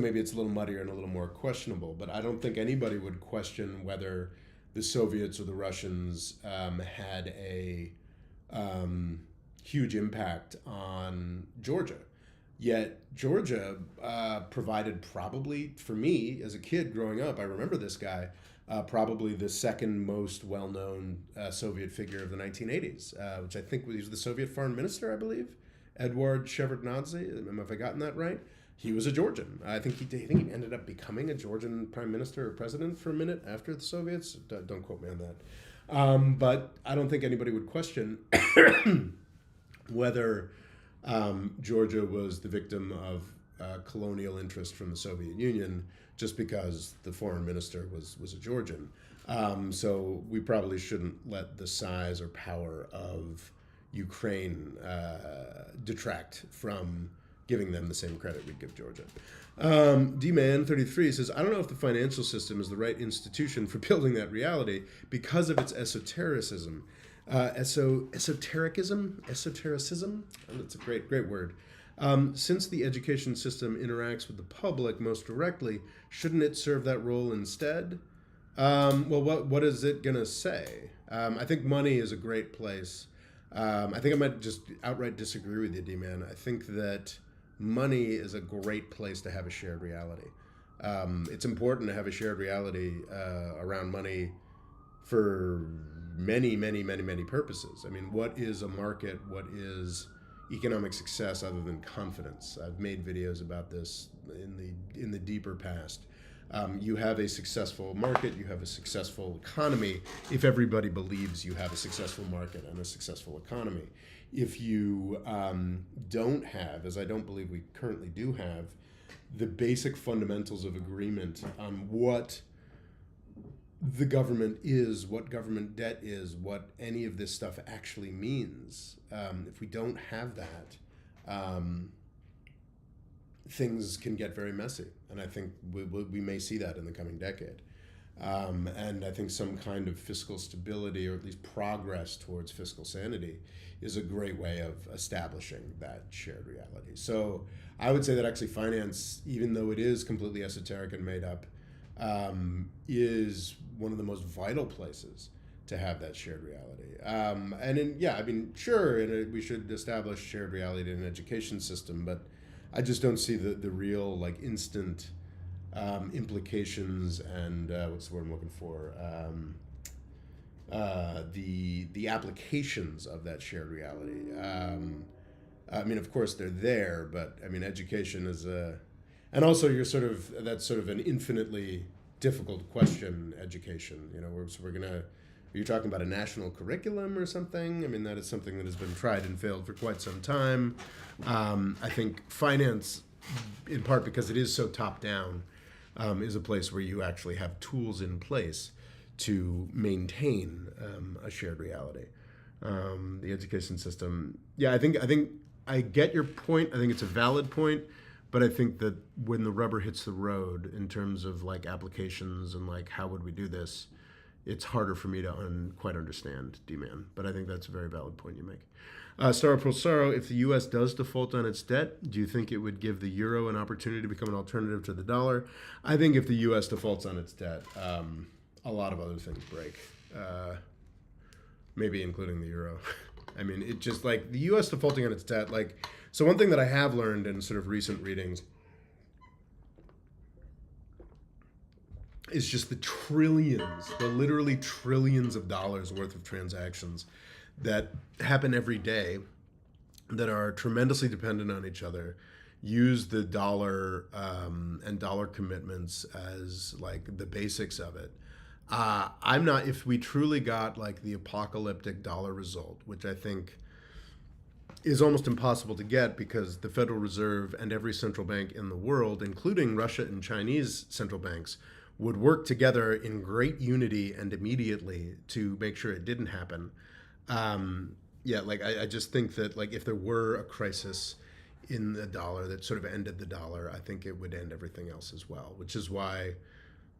Speaker 1: maybe it's a little muddier and a little more questionable, but I don't think anybody would question whether the Soviets or the Russians had a huge impact on Georgia. Yet Georgia provided, probably for me as a kid growing up, I remember this guy, probably the second most well-known Soviet figure of the 1980s, which I think he was the Soviet foreign minister, I believe, Eduard Shevardnadze. Have I gotten that right? He was a Georgian. I think he ended up becoming a Georgian prime minister or president for a minute after the Soviets. Don't quote me on that. But I don't think anybody would question whether Georgia was the victim of colonial interest from the Soviet Union just because the foreign minister was a Georgian. So we probably shouldn't let the size or power of Ukraine detract from giving them the same credit we'd give Georgia. D-Man33 says, I don't know if the financial system is the right institution for building that reality because of its esotericism. Esotericism? Oh, that's a great word. Since the education system interacts with the public most directly, shouldn't it serve that role instead? Well, what is it going to say? I think money is a great place. I think I might just outright disagree with you, D-Man. I think that money is a great place to have a shared reality. It's important to have a shared reality around money for many purposes. I mean, what is a market? What is economic success other than confidence? I've made videos about this in the deeper past. You have a successful market, you have a successful economy if everybody believes you have a successful market and a successful economy. If you don't have, as I don't believe we currently do have, the basic fundamentals of agreement on what the government is, what government debt is, what any of this stuff actually means, if we don't have that, things can get very messy. And I think we may see that in the coming decade. And I think some kind of fiscal stability, or at least progress towards fiscal sanity, is a great way of establishing that shared reality. So I would say that actually finance, even though it is completely esoteric and made up, is one of the most vital places to have that shared reality. We should establish shared reality in an education system, but I just don't see the real instant implications and what's the word I'm looking for? The applications of that shared reality. I mean, of course they're there, but I mean, education is and also that's sort of an infinitely difficult question. Education, are you talking about a national curriculum or something? I mean, that is something that has been tried and failed for quite some time. I think finance, in part because it is so top down, is a place where you actually have tools in place to maintain a shared reality. The education system, I think I get your point. I think it's a valid point, but I think that when the rubber hits the road in terms of applications and how would we do this, it's harder for me to quite understand, D-Man. But I think that's a very valid point you make. Star Pulsaro, if the U.S. does default on its debt, do you think it would give the euro an opportunity to become an alternative to the dollar? I think if the U.S. defaults on its debt, a lot of other things break, maybe including the euro. I mean, it just the U.S. defaulting on its debt, so one thing that I have learned in sort of recent readings is just the literally trillions of dollars worth of transactions that happen every day that are tremendously dependent on each other, use the dollar and dollar commitments as the basics of it. If we truly got the apocalyptic dollar result, which I think is almost impossible to get because the Federal Reserve and every central bank in the world, including Russia and Chinese central banks, would work together in great unity and immediately to make sure it didn't happen. I just think that if there were a crisis in the dollar that sort of ended the dollar, I think it would end everything else as well, which is why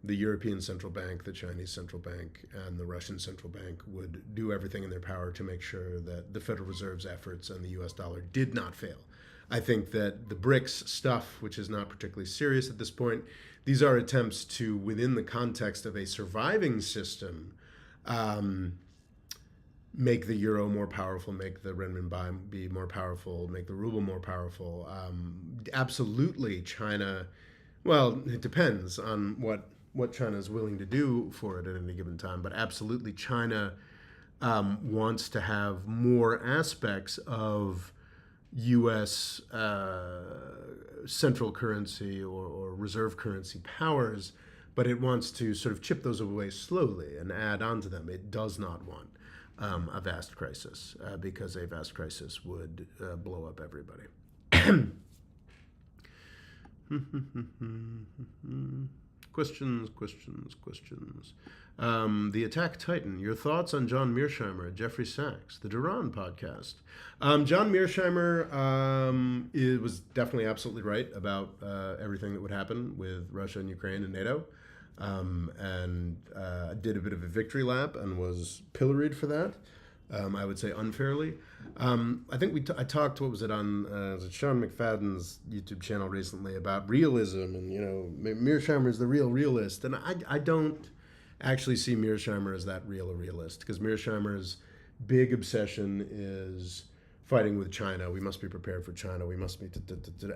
Speaker 1: the European Central Bank, the Chinese Central Bank, and the Russian Central Bank would do everything in their power to make sure that the Federal Reserve's efforts and the US dollar did not fail. I think that the BRICS stuff, which is not particularly serious at this point, these are attempts to, within the context of a surviving system, make the euro more powerful, make the renminbi be more powerful, make the ruble more powerful. Absolutely, China, well, it depends on what China is willing to do for it at any given time, but absolutely China wants to have more aspects of U.S. Central currency or reserve currency powers, but it wants to sort of chip those away slowly and add on to them. It does not want a vast crisis because a vast crisis would blow up everybody. Questions, questions, questions. The Attack Titan. Your thoughts on John Mearsheimer, Jeffrey Sachs, the Duran podcast. John Mearsheimer it was definitely absolutely right about everything that would happen with Russia and Ukraine and NATO. And did a bit of a victory lap and was pilloried for that. I would say unfairly. I think I talked, what was it, on was it Sean McFadden's YouTube channel recently about realism and, Mearsheimer is the real realist. And I don't actually see Mearsheimer as that real a realist, because Mearsheimer's big obsession is fighting with China. We must be prepared for China. We must be,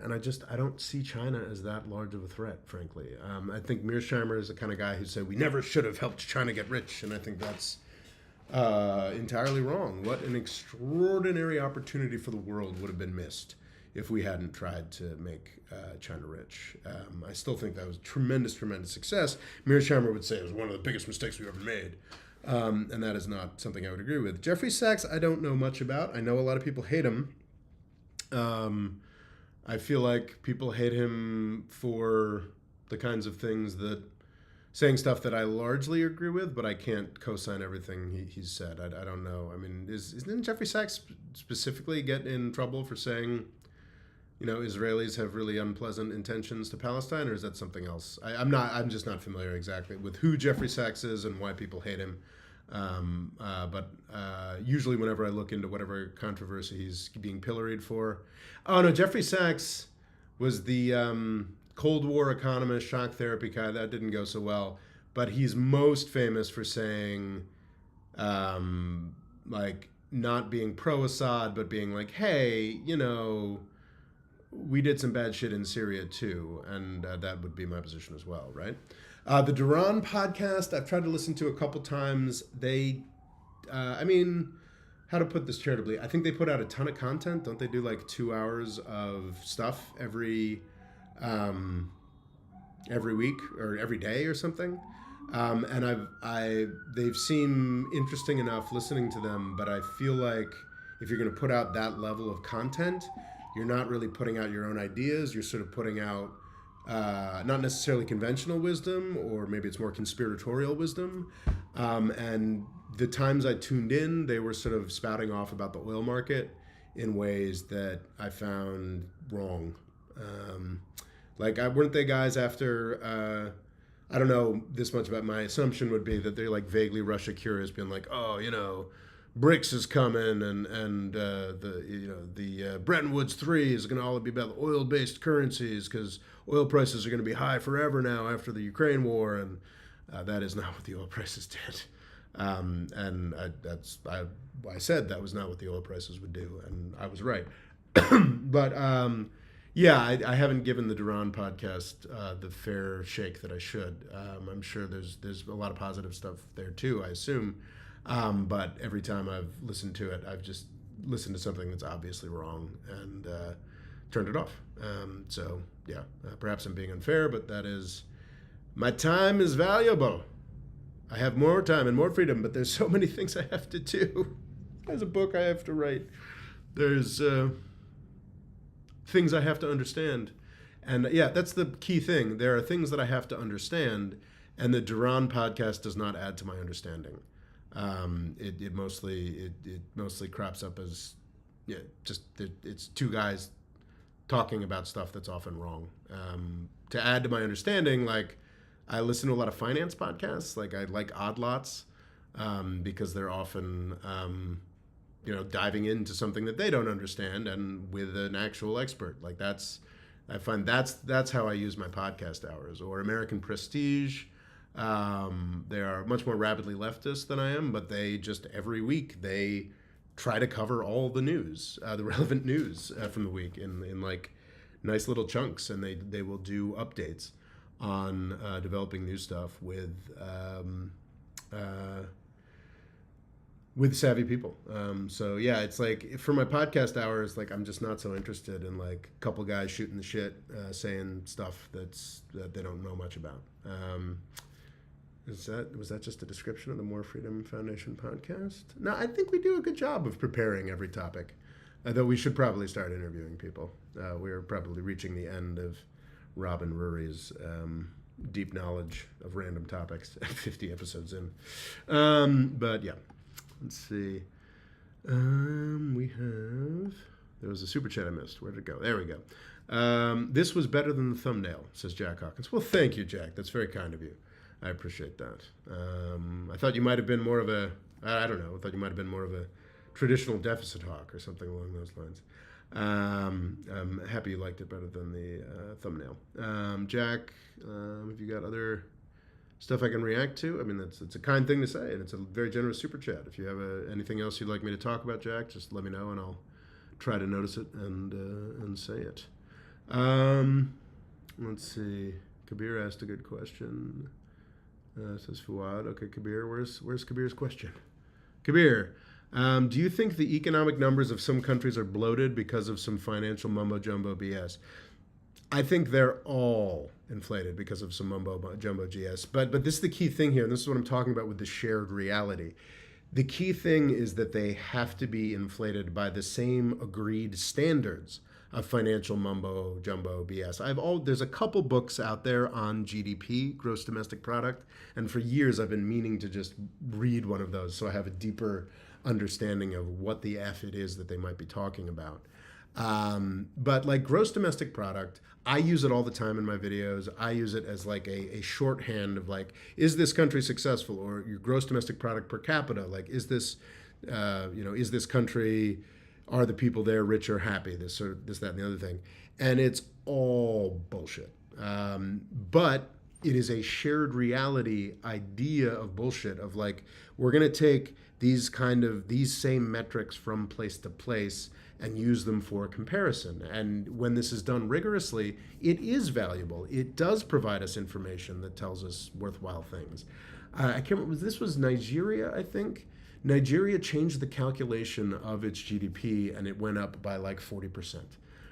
Speaker 1: and I don't see China as that large of a threat, frankly. I think Mearsheimer is the kind of guy who said we never should have helped China get rich, and I think that's entirely wrong. What an extraordinary opportunity for the world would have been missed if we hadn't tried to make China rich. I still think that was tremendous, tremendous success. Mearsheimer would say it was one of the biggest mistakes we've ever made. And that is not something I would agree with. Jeffrey Sachs, I don't know much about. I know a lot of people hate him. I feel like people hate him for the kinds of things that, saying stuff that I largely agree with, but I can't co-sign everything he's said. I don't know. I mean, didn't Jeffrey Sachs specifically get in trouble for saying, Israelis have really unpleasant intentions to Palestine, or is that something else? I'm just not familiar exactly with who Jeffrey Sachs is and why people hate him. But usually whenever I look into whatever controversy he's being pilloried for. Oh no, Jeffrey Sachs was the Cold War economist, shock therapy guy. That didn't go so well. But he's most famous for saying, not being pro-Assad, but being like, hey, we did some bad shit in Syria too, and that would be my position as well, right? The Duran podcast, I've tried to listen to a couple times. They, how to put this charitably, I think they put out a ton of content. Don't they do like 2 hours of stuff every week or every day or something? And they've seemed interesting enough listening to them, but I feel like if you're going to put out that level of content, you're not really putting out your own ideas. You're sort of putting out not necessarily conventional wisdom, or maybe it's more conspiratorial wisdom. And the times I tuned in, they were sort of spouting off about the oil market in ways that I found wrong. Weren't they guys after, I don't know this much about, my assumption would be that they're like vaguely Russia curious, being like, BRICS is coming, and the Bretton Woods 3 is going to all be about oil-based currencies because oil prices are going to be high forever now after the Ukraine war, and that is not what the oil prices did. And I said that was not what the oil prices would do, and I was right. But I haven't given the Duran podcast the fair shake that I should. I'm sure there's a lot of positive stuff there too, I assume. But every time I've listened to it, I've just listened to something that's obviously wrong and turned it off. Perhaps I'm being unfair, but that is, my time is valuable. I have more time and more freedom, but there's so many things I have to do. There's a book I have to write. There's things I have to understand. And that's the key thing. There are things that I have to understand, and the Duran podcast does not add to my understanding. It mostly crops up as it's two guys talking about stuff that's often wrong. To add to my understanding, I listen to a lot of finance podcasts. I like Odd Lots because they're often diving into something that they don't understand and with an actual expert. I find that's how I use my podcast hours. Or American Prestige. They are much more rabidly leftist than I am, but they just every week they try to cover all the news, the relevant news from the week in nice little chunks, and they will do updates on developing new stuff with savvy people. It's for my podcast hours, I'm just not so interested in a couple guys shooting the shit, saying stuff that they don't know much about. Was that just a description of the More Freedom Foundation podcast? No, I think we do a good job of preparing every topic, though we should probably start interviewing people. We're probably reaching the end of Robin Ruri's deep knowledge of random topics 50 episodes in. But yeah, let's see. We have. There was a super chat I missed. Where did it go? There we go. This was better than the thumbnail, says Jack Hawkins. Well, thank you, Jack. That's very kind of you. I appreciate that. I thought you might have been more of a. I don't know. I thought you might have been more of a traditional deficit hawk or something along those lines. I'm happy you liked it better than the thumbnail. Jack, have you got other stuff I can react to? I mean, it's a kind thing to say, and it's a very generous super chat. If you have anything else you'd like me to talk about, Jack, just let me know, and I'll try to notice it and say it. Let's see. Kabir asked a good question. Says Fuad. Okay, Kabir, where's Kabir's question? Kabir, do you think the economic numbers of some countries are bloated because of some financial mumbo-jumbo BS? I think they're all inflated because of some mumbo-jumbo GS. But this is the key thing here, and this is what I'm talking about with the shared reality. The key thing is that they have to be inflated by the same agreed standards of financial mumbo-jumbo BS. There's a couple books out there on GDP, gross domestic product, and for years I've been meaning to just read one of those so I have a deeper understanding of what the F it is that they might be talking about. But like gross domestic product, I use it all the time in my videos. I use it as like a shorthand of like, is this country successful? Or your gross domestic product per capita, like, is this, is this country, are the people there rich or happy? This, that, and the other thing. And it's all bullshit. But it is a shared reality idea of bullshit of like, we're going to take these same metrics from place to place and use them for comparison. And when this is done rigorously, it is valuable. It does provide us information that tells us worthwhile things. I can't remember, this was Nigeria, I think. Nigeria changed the calculation of its GDP and it went up by like 40%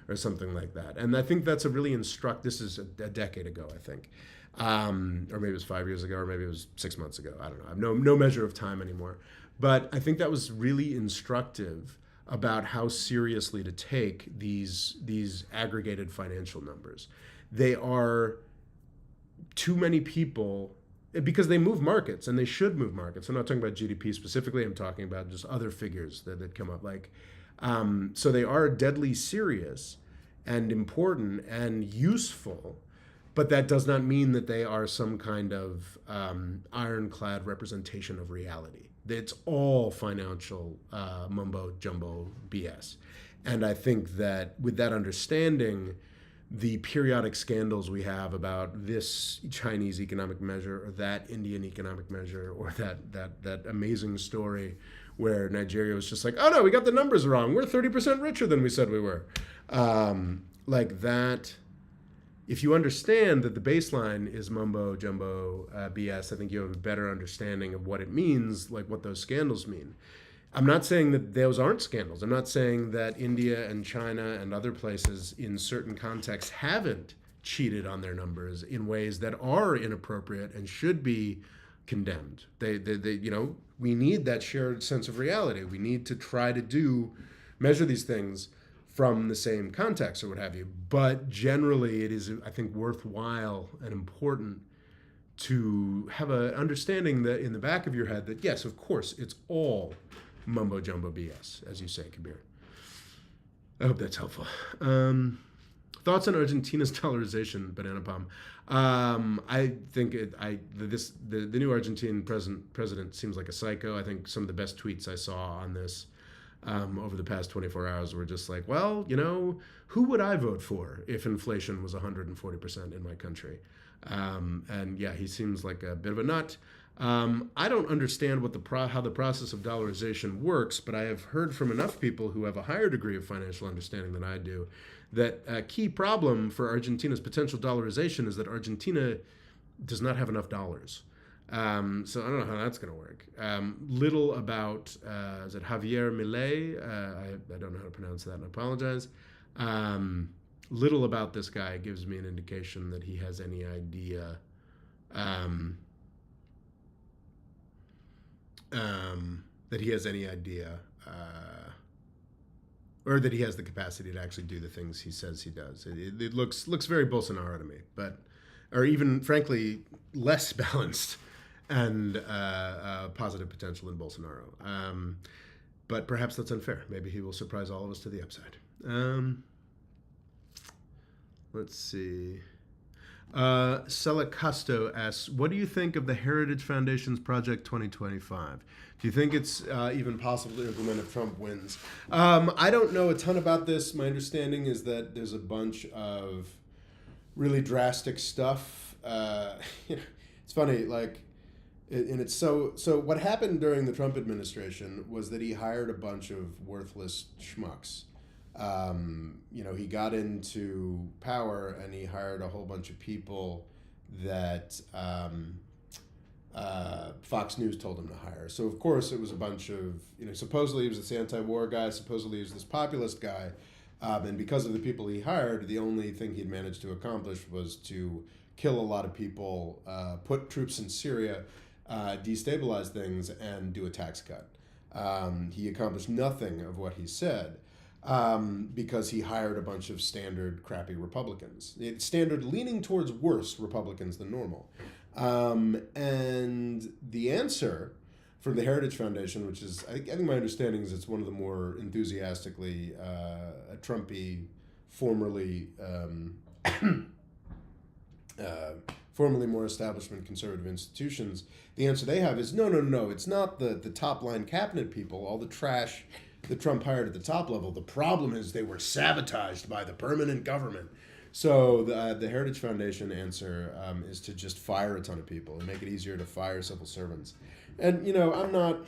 Speaker 1: or something like that. And I think that's a really this is a decade ago, I think. Or maybe it was 5 years ago, or maybe it was 6 months ago. I don't know. I have no measure of time anymore. But I think that was really instructive about how seriously to take these aggregated financial numbers. They are too many people, because they move markets, and they should move markets. I'm not talking about GDP specifically. I'm talking about just other figures that come up. So they are deadly serious and important and useful, but that does not mean that they are some kind of ironclad representation of reality. It's all financial mumbo-jumbo BS. And I think that with that understanding, the periodic scandals we have about this Chinese economic measure or that Indian economic measure or that amazing story where Nigeria was just like, oh no, we got the numbers wrong. We're 30% richer than we said we were. Like that. If you understand that the baseline is mumbo-jumbo BS, I think you have a better understanding of what it means, like what those scandals mean. I'm not saying that those aren't scandals. I'm not saying that India and China and other places in certain contexts haven't cheated on their numbers in ways that are inappropriate and should be condemned. They we need that shared sense of reality. We need to try to measure these things from the same context or what have you. But generally, it is, I think, worthwhile and important to have an understanding that in the back of your head that, yes, of course, it's all mumbo-jumbo BS, as you say, Kabir. I hope that's helpful. Thoughts on Argentina's dollarization, Banana Palm? I think the new Argentine president seems like a psycho. I think some of the best tweets I saw on this over the past 24 hours were just like, well, who would I vote for if inflation was 140% in my country? And yeah, he seems like a bit of a nut. I don't understand how the process of dollarization works, but I have heard from enough people who have a higher degree of financial understanding than I do that a key problem for Argentina's potential dollarization is that Argentina does not have enough dollars. So I don't know how that's going to work. Little about, is it Javier Milei? I don't know how to pronounce that and I apologize. Little about this guy gives me an indication that he has any idea or that he has the capacity to actually do the things he says he does. It looks very Bolsonaro to me, but or even frankly less balanced and positive potential in Bolsonaro. But perhaps that's unfair. Maybe he will surprise all of us to the upside. Let's see. Celicasto asks, what do you think of the Heritage Foundation's Project 2025? Do you think it's even possible to implement if Trump wins? I don't know a ton about this. My understanding is that there's a bunch of really drastic stuff. It's funny, like, and it's so what happened during the Trump administration was that he hired a bunch of worthless schmucks. He got into power and he hired a whole bunch of people that Fox News told him to hire. So of course it was a bunch of, supposedly he was this anti-war guy, supposedly he was this populist guy, and because of the people he hired, the only thing he'd managed to accomplish was to kill a lot of people, put troops in Syria, destabilize things, and do a tax cut. He accomplished nothing of what he said. Because he hired a bunch of standard crappy Republicans. Standard leaning towards worse Republicans than normal. And the answer from the Heritage Foundation, which is, I think my understanding is it's one of the more enthusiastically Trumpy, formerly more establishment conservative institutions, the answer they have is no, it's not the top line cabinet people, all the trash that Trump hired at the top level. The problem is they were sabotaged by the permanent government. So the Heritage Foundation answer is to just fire a ton of people and make it easier to fire civil servants. And I'm not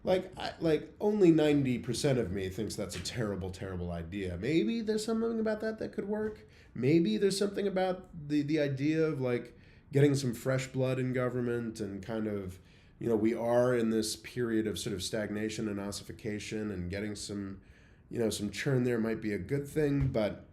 Speaker 1: like only 90% of me thinks that's a terrible idea. Maybe there's something about that could work. Maybe there's something about the idea of like getting some fresh blood in government and kind of, we are in this period of sort of stagnation and ossification, and getting some churn there might be a good thing. But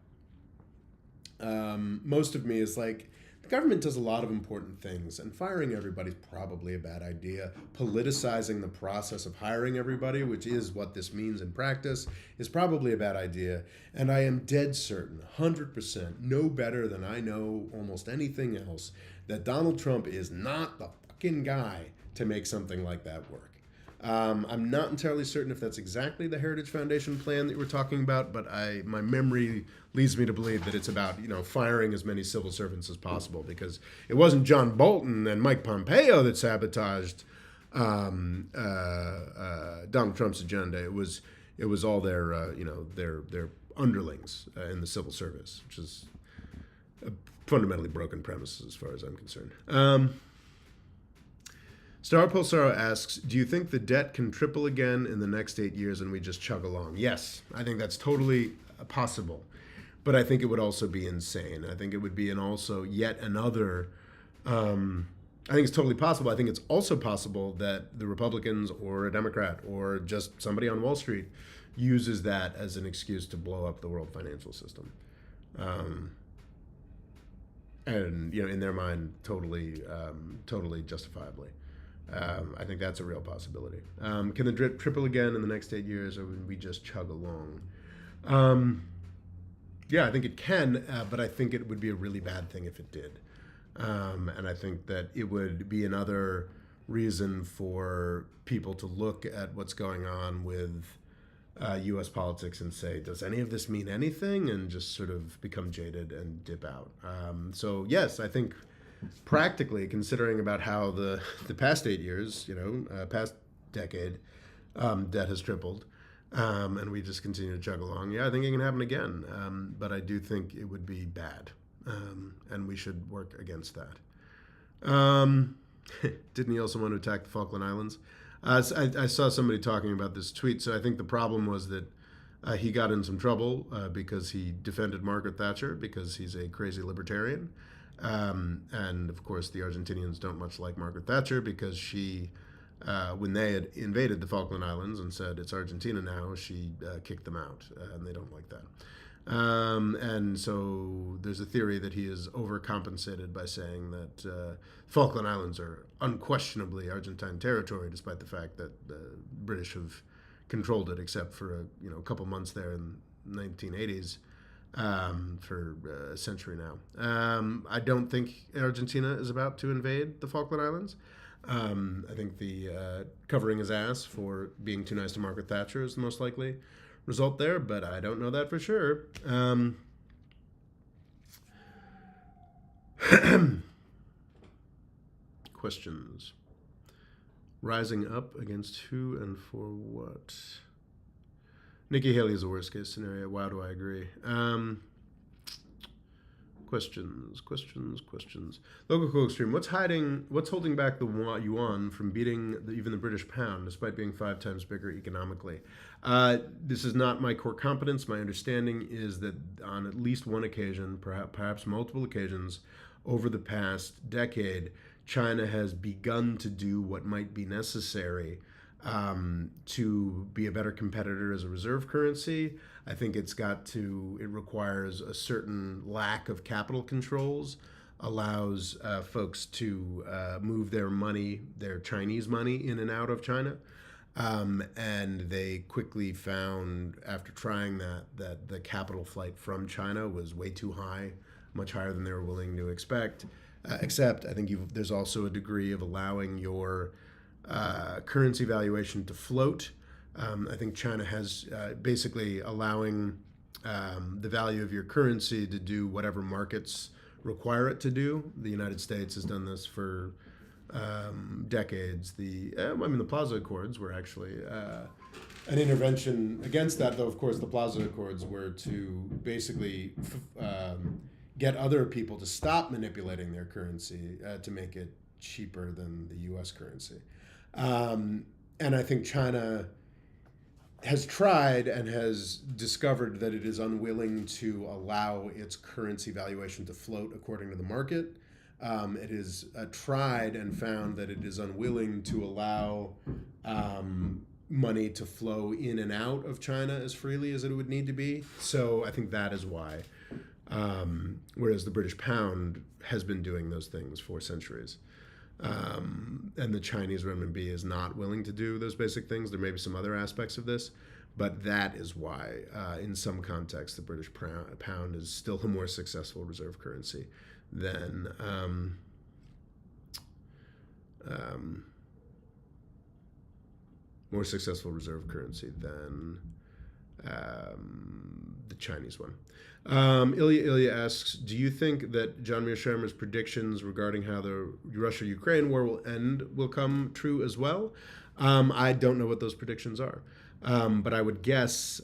Speaker 1: most of me is like, the government does a lot of important things, and firing everybody's probably a bad idea. Politicizing the process of hiring everybody, which is what this means in practice, is probably a bad idea. And I am dead certain, 100%, no better than I know almost anything else, that Donald Trump is not the fucking guy to make something like that work. I'm not entirely certain if that's exactly the Heritage Foundation plan that we're talking about, but my memory leads me to believe that it's about firing as many civil servants as possible, because it wasn't John Bolton and Mike Pompeo that sabotaged Donald Trump's agenda. It was all their their underlings in the civil service, which is a fundamentally broken premise as far as I'm concerned. Star Pulsaro asks, do you think the debt can triple again in the next 8 years and we just chug along? Yes, I think that's totally possible. But I think it would also be insane. I think it would be also yet another, I think it's totally possible. I think it's also possible that the Republicans or a Democrat or just somebody on Wall Street uses that as an excuse to blow up the world financial system. And, in their mind, totally justifiably. I think that's a real possibility. Can the drip triple again in the next 8 years, or would we just chug along? Yeah, I think it can, but I think it would be a really bad thing if it did. And I think that it would be another reason for people to look at what's going on with U.S. politics and say, does any of this mean anything? And just sort of become jaded and dip out. So yes, I think practically, considering about how the past 8 years, past decade, debt has tripled, and we just continue to chug along. Yeah, I think it can happen again, but I do think it would be bad, and we should work against that. Didn't he also want to attack the Falkland Islands? I saw somebody talking about this tweet, so I think the problem was that he got in some trouble because he defended Margaret Thatcher because he's a crazy libertarian. And of course, the Argentinians don't much like Margaret Thatcher because she, when they had invaded the Falkland Islands and said it's Argentina now, she kicked them out, and they don't like that. And so there's a theory that he is overcompensated by saying that Falkland Islands are unquestionably Argentine territory, despite the fact that the British have controlled it, except for a couple months there in the 1980s, for a century now. I don't think Argentina is about to invade the Falkland Islands. I think the covering his ass for being too nice to Margaret Thatcher is the most likely result there, but I don't know that for sure. Questions. Rising up against who and for what? Nikki Haley is the worst case scenario. Wow, do I agree? Questions. Local cool extreme. What's holding back the yuan from beating even the British pound, despite being 5 times bigger economically? This is not my core competence. My understanding is that on at least one occasion, perhaps multiple occasions, over the past decade, China has begun to do what might be necessary to be a better competitor as a reserve currency. I think it requires a certain lack of capital controls, allows folks to move their money, their Chinese money, in and out of China. And they quickly found, after trying that the capital flight from China was way too high, much higher than they were willing to expect. Except, I think there's also a degree of allowing your currency valuation to float. I think China has basically allowing the value of your currency to do whatever markets require it to do. The United States has done this for decades. The Plaza Accords were actually an intervention against that, though, of course, the Plaza Accords were to basically get other people to stop manipulating their currency to make it cheaper than the U.S. currency. And I think China has tried and has discovered that it is unwilling to allow its currency valuation to float according to the market. It has tried and found that it is unwilling to allow money to flow in and out of China as freely as it would need to be. So I think that is why. Whereas the British pound has been doing those things for centuries. And the Chinese renminbi is not willing to do those basic things. There may be some other aspects of this, but that is why, in some contexts, the British pound is still a more successful reserve currency than the Chinese one. Ilya asks, do you think that John Mearsheimer's predictions regarding how the Russia-Ukraine war will end will come true as well? I don't know what those predictions are. But I would guess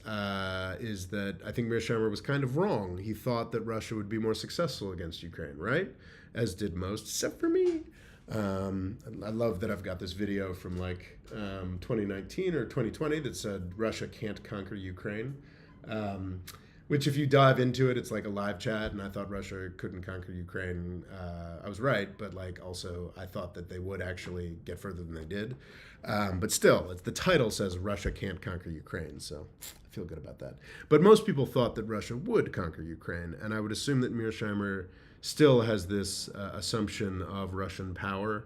Speaker 1: is that I think Mearsheimer was kind of wrong. He thought that Russia would be more successful against Ukraine, right? As did most, except for me. I love that I've got this video from 2019 or 2020 that said Russia can't conquer Ukraine. Which, if you dive into it, it's like a live chat, and I thought Russia couldn't conquer Ukraine. I was right, but also I thought that they would actually get further than they did. But still, the title says Russia can't conquer Ukraine, so I feel good about that. But most people thought that Russia would conquer Ukraine, and I would assume that Mearsheimer still has this assumption of Russian power.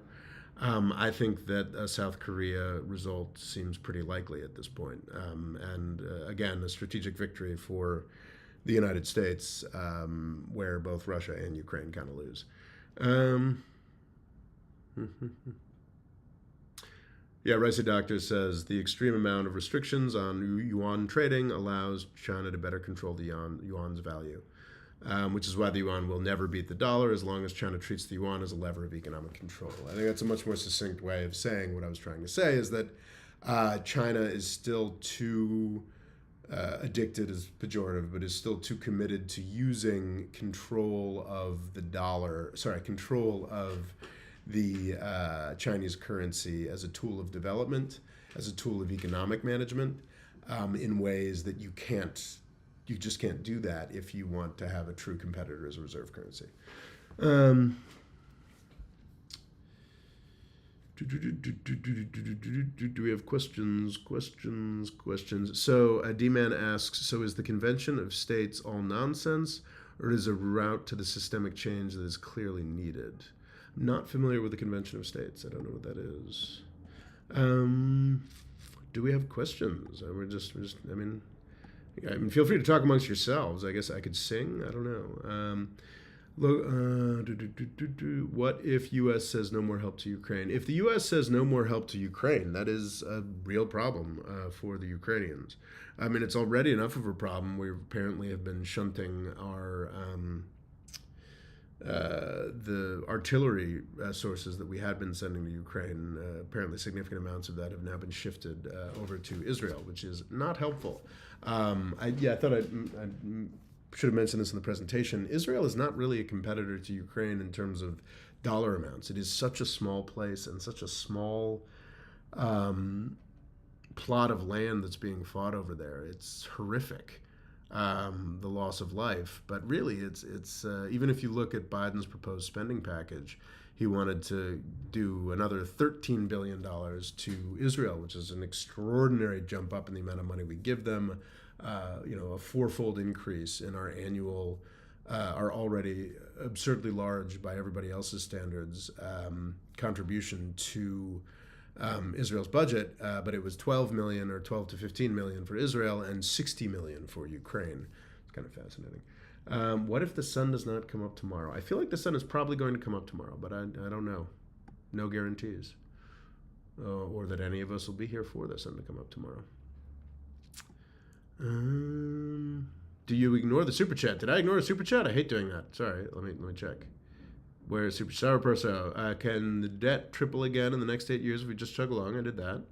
Speaker 1: I think that a South Korea result seems pretty likely at this point. And again, a strategic victory for the United States, where both Russia and Ukraine kind of lose. Yeah, Ricey Doctor says the extreme amount of restrictions on yuan trading allows China to better control the yuan's value. Which is why the yuan will never beat the dollar as long as China treats the yuan as a lever of economic control. I think that's a much more succinct way of saying what I was trying to say, is that China is still too addicted is pejorative, but is still too committed to using control of the Chinese currency as a tool of development, as a tool of economic management, in ways that you just can't do that if you want to have a true competitor as a reserve currency. Do we have questions? So D-Man asks, so is the Convention of States all nonsense, or is a route to the systemic change that is clearly needed? I'm not familiar with the Convention of States. I don't know what that is. do we have questions? I mean, feel free to talk amongst yourselves. I guess I could sing. I don't know. What if U.S. says no more help to Ukraine? If the U.S. says no more help to Ukraine, that is a real problem for the Ukrainians. I mean, it's already enough of a problem. We apparently have been shunting our the artillery sources that we had been sending to Ukraine. Apparently, significant amounts of that have now been shifted over to Israel, which is not helpful. I thought I should have mentioned this in the presentation. Israel is not really a competitor to Ukraine in terms of dollar amounts. It is such a small place and such a small plot of land that's being fought over there. It's horrific, the loss of life. But really, it's even if you look at Biden's proposed spending package, he wanted to do another $13 billion to Israel, which is an extraordinary jump up in the amount of money we give them. A fourfold increase in our annual, our already absurdly large by everybody else's standards, contribution to Israel's budget. But it was 12 million or 12 to 15 million for Israel and 60 million for Ukraine. It's kind of fascinating. What if the sun does not come up tomorrow? I feel like the sun is probably going to come up tomorrow, but I don't know. No guarantees. Or that any of us will be here for the sun to come up tomorrow. Do you ignore the super chat? Did I ignore a super chat? I hate doing that. Sorry, let me check. Where is super sour perso? Can the debt triple again in the next 8 years if we just chug along? I did that.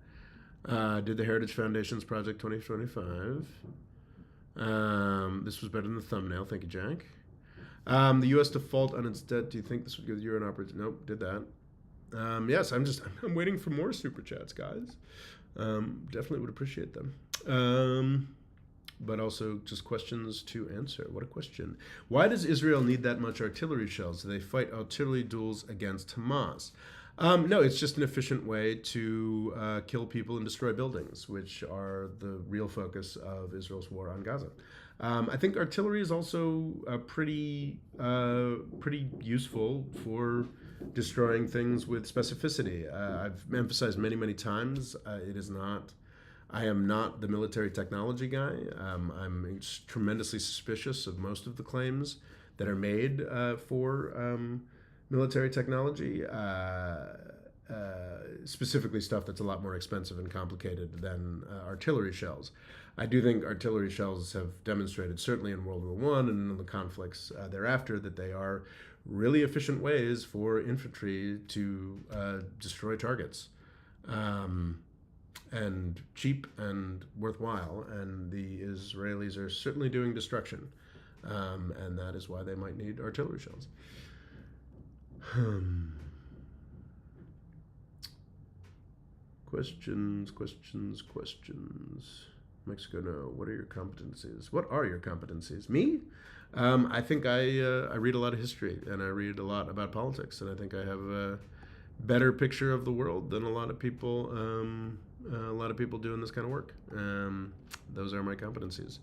Speaker 1: Did the Heritage Foundation's Project 2025. This was better than the thumbnail. Thank you, Jack. The U.S. default on its debt. Do you think this would give the euro an opportunity? Nope, did that. Yes, I'm waiting for more super chats, guys. Definitely would appreciate them. But also just questions to answer. What a question. Why does Israel need that much artillery shells? Do they fight artillery duels against Hamas? No, it's just an efficient way to kill people and destroy buildings, which are the real focus of Israel's war on Gaza. I think artillery is also pretty useful for destroying things with specificity. I've emphasized many times, I am not the military technology guy. I'm tremendously suspicious of most of the claims that are made for military technology, specifically stuff that's a lot more expensive and complicated than artillery shells. I do think artillery shells have demonstrated, certainly in World War I and in the conflicts thereafter, that they are really efficient ways for infantry to destroy targets. And cheap and worthwhile, and the Israelis are certainly doing destruction, and that is why they might need artillery shells. Questions. Mexico, no. What are your competencies? What are your competencies? Me? I think I read a lot of history, and I read a lot about politics, and I think I have a better picture of the world than a lot of people doing this kind of work. Those are my competencies.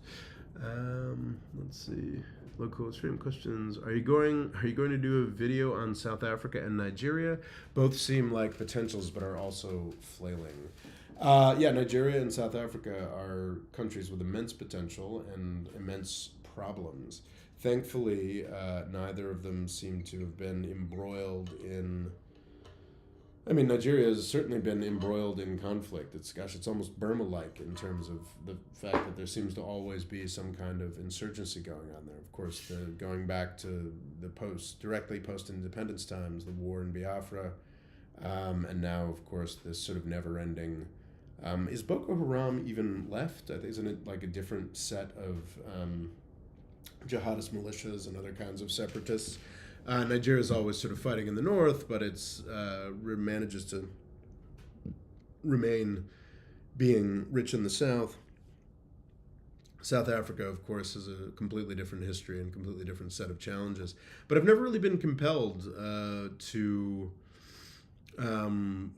Speaker 1: Let's see. Local stream questions. Are you going to do a video on South Africa and Nigeria? Both seem like potentials, but are also flailing. Nigeria and South Africa are countries with immense potential and immense problems. Thankfully, neither of them seem to have been embroiled in... Nigeria has certainly been embroiled in conflict. It's almost Burma-like in terms of the fact that there seems to always be some kind of insurgency going on there. Of course, going back to the directly post-independence times, the war in Biafra, and now, of course, this sort of never-ending... is Boko Haram even left? I think isn't it like a different set of jihadist militias and other kinds of separatists? Nigeria is always sort of fighting in the north, but it's manages to remain being rich in the south. South Africa, of course, has a completely different history and completely different set of challenges. But I've never really been compelled to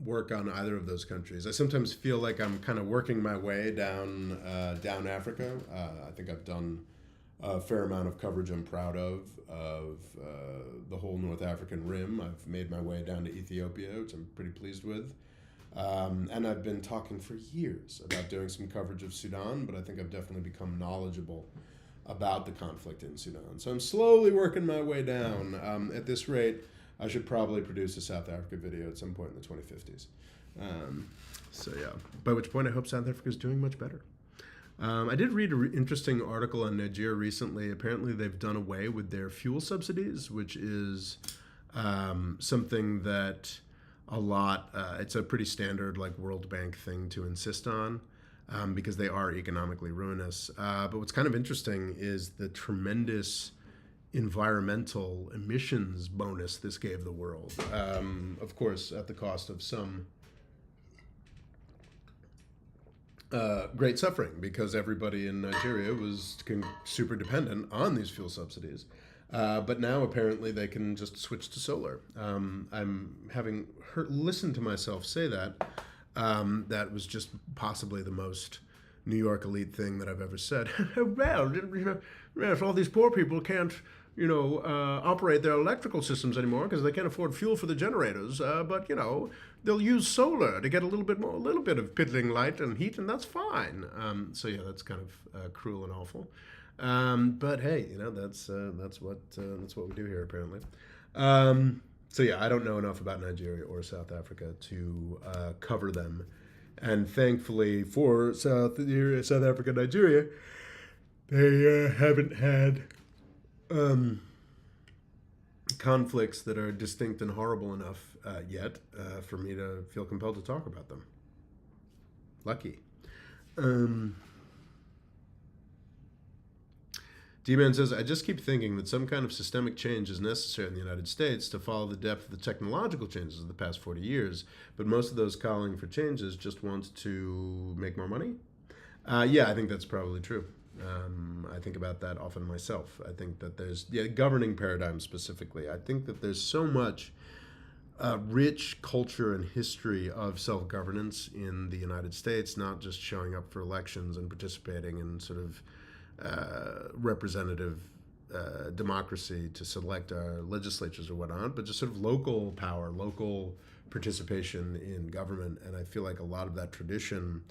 Speaker 1: work on either of those countries. I sometimes feel like I'm kind of working my way down Africa. I think I've done a fair amount of coverage I'm proud of the whole North African Rim. I've made my way down to Ethiopia, which I'm pretty pleased with. And I've been talking for years about doing some coverage of Sudan, but I think I've definitely become knowledgeable about the conflict in Sudan. So I'm slowly working my way down. At this rate, I should probably produce a South Africa video at some point in the 2050s. So yeah, by which point I hope South Africa is doing much better. I did read an interesting article on Nigeria recently. Apparently, they've done away with their fuel subsidies, which is something that it's a pretty standard like World Bank thing to insist on because they are economically ruinous. But what's kind of interesting is the tremendous environmental emissions bonus this gave the world. Of course, at the cost of some great suffering, because everybody in Nigeria was super dependent on these fuel subsidies. But now apparently they can just switch to solar. I'm having listened to myself say that. That was just possibly the most New York elite thing that I've ever said. Well, if all these poor people can't, operate their electrical systems anymore because they can't afford fuel for the generators, but they'll use solar to get a little bit of piddling light and heat, and that's fine. So yeah, that's kind of cruel and awful. But hey, that's what we do here apparently. So yeah, I don't know enough about Nigeria or South Africa to cover them, and thankfully for South Africa, Nigeria, they haven't had conflicts that are distinct and horrible enough yet for me to feel compelled to talk about them. Lucky. D-Man says, I just keep thinking that some kind of systemic change is necessary in the United States to follow the depth of the technological changes of the past 40 years, but most of those calling for changes just want to make more money? Yeah, I think that's probably true. I think about that often myself. I think that there's, governing paradigm specifically, I think that there's so much rich culture and history of self-governance in the United States, not just showing up for elections and participating in sort of representative democracy to select our legislatures or whatnot, but just sort of local power, local participation in government. And I feel like a lot of that tradition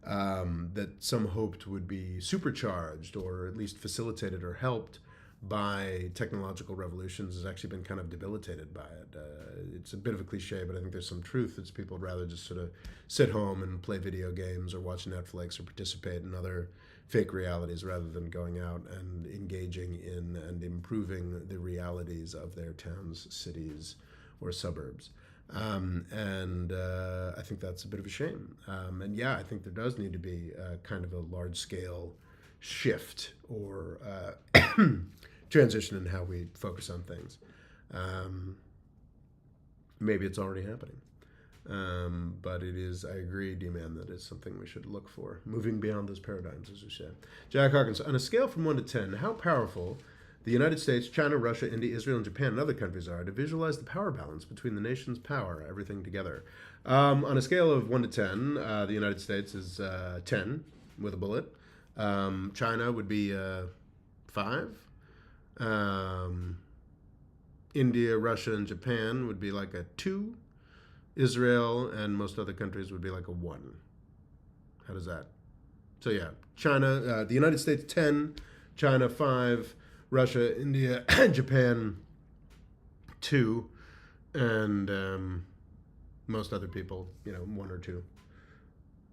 Speaker 1: that some hoped would be supercharged or at least facilitated or helped by technological revolutions has actually been kind of debilitated by it. It's a bit of a cliche, but I think there's some truth. It's people would rather just sort of sit home and play video games or watch Netflix or participate in other fake realities rather than going out and engaging in and improving the realities of their towns, cities, or suburbs. And I think that's a bit of a shame. And yeah, I think there does need to be kind of a large-scale shift or transition in how we focus on things. Maybe it's already happening. But it is, I agree, D-Man, that it's something we should look for. Moving beyond those paradigms, as you said. Jack Hawkins, on a scale from 1 to 10, how powerful the United States, China, Russia, India, Israel, and Japan, and other countries are to visualize the power balance between the nation's power, everything together? On a scale of 1 to 10, the United States is 10 with a bullet. China would be 5. India, Russia, and Japan would be like a 2. Israel and most other countries would be like a 1. How does that? So yeah, China, the United States 10, China 5, Russia, India, Japan 2, and most other people, 1 or 2.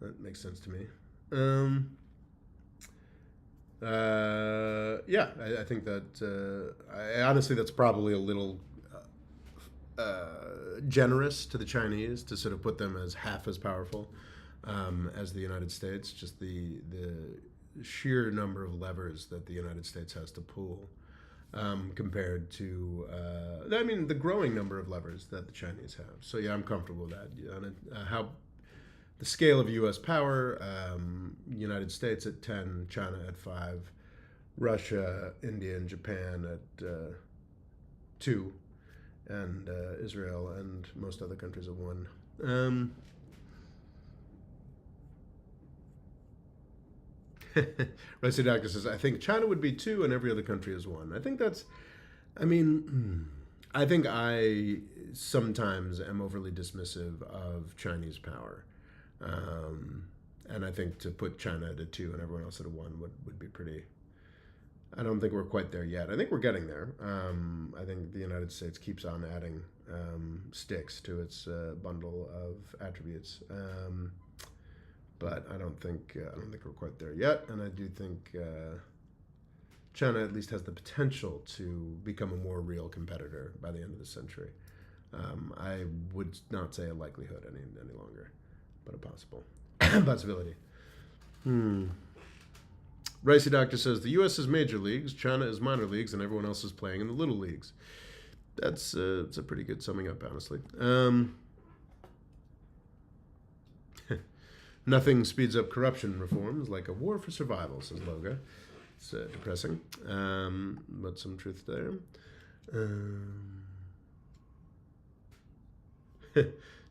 Speaker 1: That makes sense to me. Yeah, I think that honestly that's probably a little generous to the Chinese to sort of put them as half as powerful as the United States. Just the sheer number of levers that the United States has to pull compared to, the growing number of levers that the Chinese have. So yeah, I'm comfortable with that. How the scale of U.S. power, United States at 10, China at 5, Russia, India, and Japan at 2, and Israel and most other countries at 1. Rusty Doctor says, I think China would be 2 and every other country is 1. I think that's, I think I sometimes am overly dismissive of Chinese power. And I think to put China at a 2 and everyone else at a 1 would be pretty. I don't think we're quite there yet. I think we're getting there. I think the United States keeps on adding sticks to its bundle of attributes. But I don't think we're quite there yet. And I do think China at least has the potential to become a more real competitor by the end of the century. I would not say a likelihood any longer, but a possibility. Ricey Doctor says the U.S. is major leagues, China is minor leagues, and everyone else is playing in the little leagues. It's a pretty good summing up, honestly. Nothing speeds up corruption reforms like a war for survival, says Loga. It's depressing, but some truth there.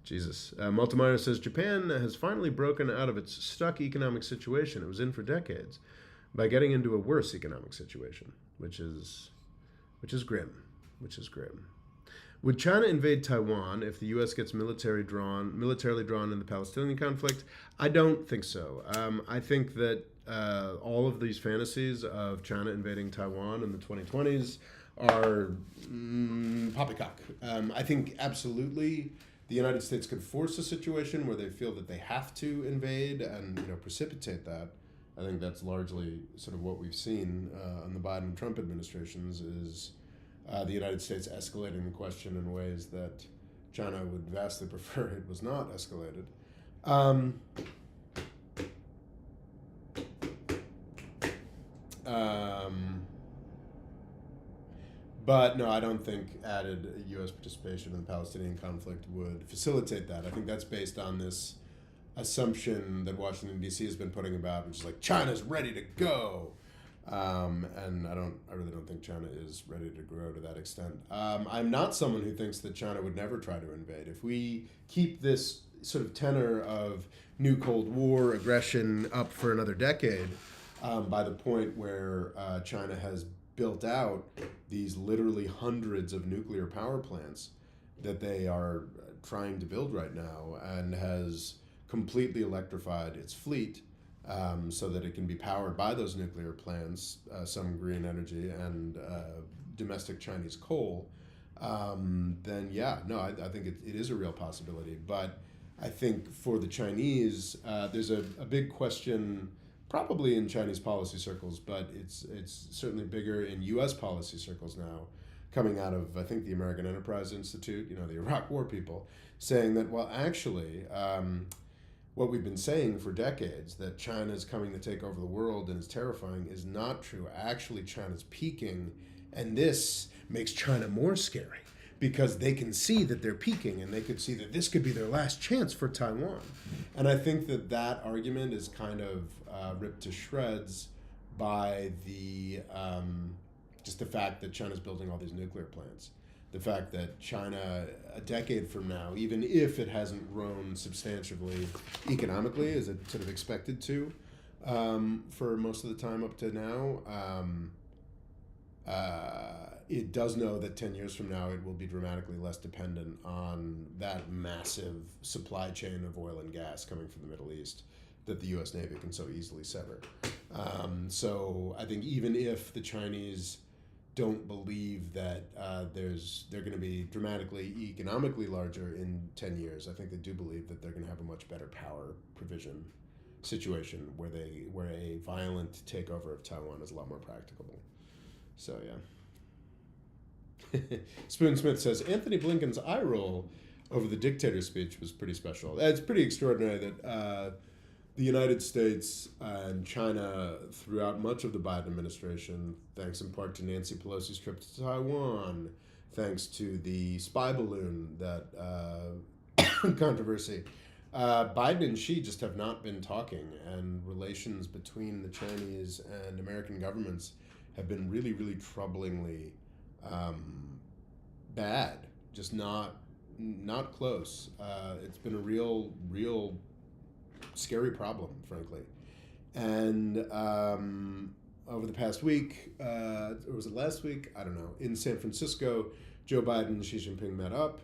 Speaker 1: Jesus. Multimeyer says Japan has finally broken out of its stuck economic situation it was in for decades by getting into a worse economic situation, which is grim. Would China invade Taiwan if the U.S. gets militarily drawn in the Palestinian conflict? I don't think so. I think that all of these fantasies of China invading Taiwan in the 2020s are poppycock. I think absolutely the United States could force a situation where they feel that they have to invade and precipitate that. I think that's largely sort of what we've seen on the Biden and Trump administrations is the United States escalating the question in ways that China would vastly prefer it was not escalated. But no, I don't think added U.S. participation in the Palestinian conflict would facilitate that. I think that's based on this assumption that Washington, D.C. has been putting about, which is like China's ready to go. And I really don't think China is ready to grow to that extent. I'm not someone who thinks that China would never try to invade. If we keep this sort of tenor of new Cold War aggression up for another decade, by the point where China has built out these literally hundreds of nuclear power plants that they are trying to build right now and has completely electrified its fleet so that it can be powered by those nuclear plants, some green energy and domestic Chinese coal, then I think it is a real possibility. But I think for the Chinese, there's a big question probably in Chinese policy circles, but it's certainly bigger in U.S. policy circles now, coming out of, I think, the American Enterprise Institute, the Iraq War people, saying that, well, actually, what we've been saying for decades, that China's coming to take over the world and is terrifying, is not true. Actually, China's peaking, and this makes China more scary because they can see that they're peaking and they could see that this could be their last chance for Taiwan. And I think that argument is kind of ripped to shreds by the just the fact that China's building all these nuclear plants. The fact that China, a decade from now, even if it hasn't grown substantially economically, as it sort of expected to for most of the time up to now, it does know that 10 years from now it will be dramatically less dependent on that massive supply chain of oil and gas coming from the Middle East that the U.S. Navy can so easily sever. So I think even if the Chinese don't believe that they're going to be dramatically economically larger in 10 years, I think they do believe that they're going to have a much better power provision situation where a violent takeover of Taiwan is a lot more practicable. So yeah. Spoon Smith says Anthony Blinken's eye roll over the dictator speech was pretty special. It's pretty extraordinary that the United States and China, throughout much of the Biden administration, thanks in part to Nancy Pelosi's trip to Taiwan, thanks to the spy balloon that controversy, Biden and Xi just have not been talking, and relations between the Chinese and American governments have been really, really troublingly bad, just not close. It's been a real scary problem, frankly. And over the past week, or was it last week? I don't know. In San Francisco, Joe Biden and Xi Jinping met up.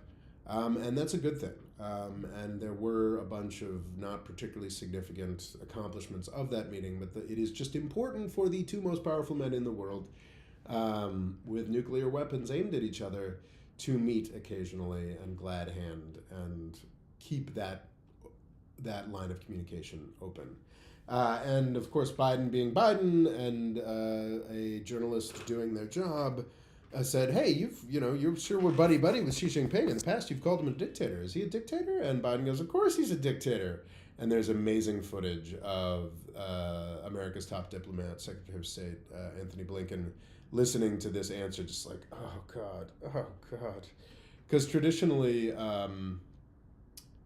Speaker 1: And that's a good thing. And there were a bunch of not particularly significant accomplishments of that meeting, but it is just important for the two most powerful men in the world with nuclear weapons aimed at each other to meet occasionally and glad hand and keep that line of communication open. And of course, Biden being Biden and a journalist doing their job said, "Hey, you're sure we're buddy with Xi Jinping. In the past, you've called him a dictator. Is he a dictator?" And Biden goes, "Of course he's a dictator." And there's amazing footage of America's top diplomat, Secretary of State Anthony Blinken, listening to this answer, just like, oh God. Because traditionally,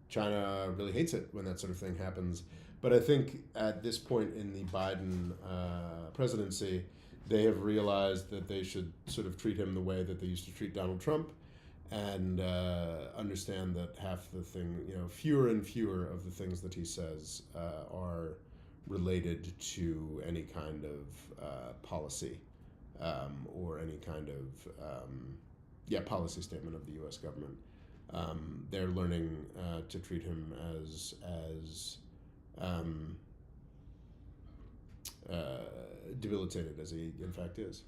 Speaker 1: China really hates it when that sort of thing happens. But I think at this point in the Biden presidency, they have realized that they should sort of treat him the way that they used to treat Donald Trump, and understand that fewer and fewer of the things that he says are related to any kind of policy or any kind of policy statement of the U.S. government. They're learning to treat him as debilitated as he in fact is.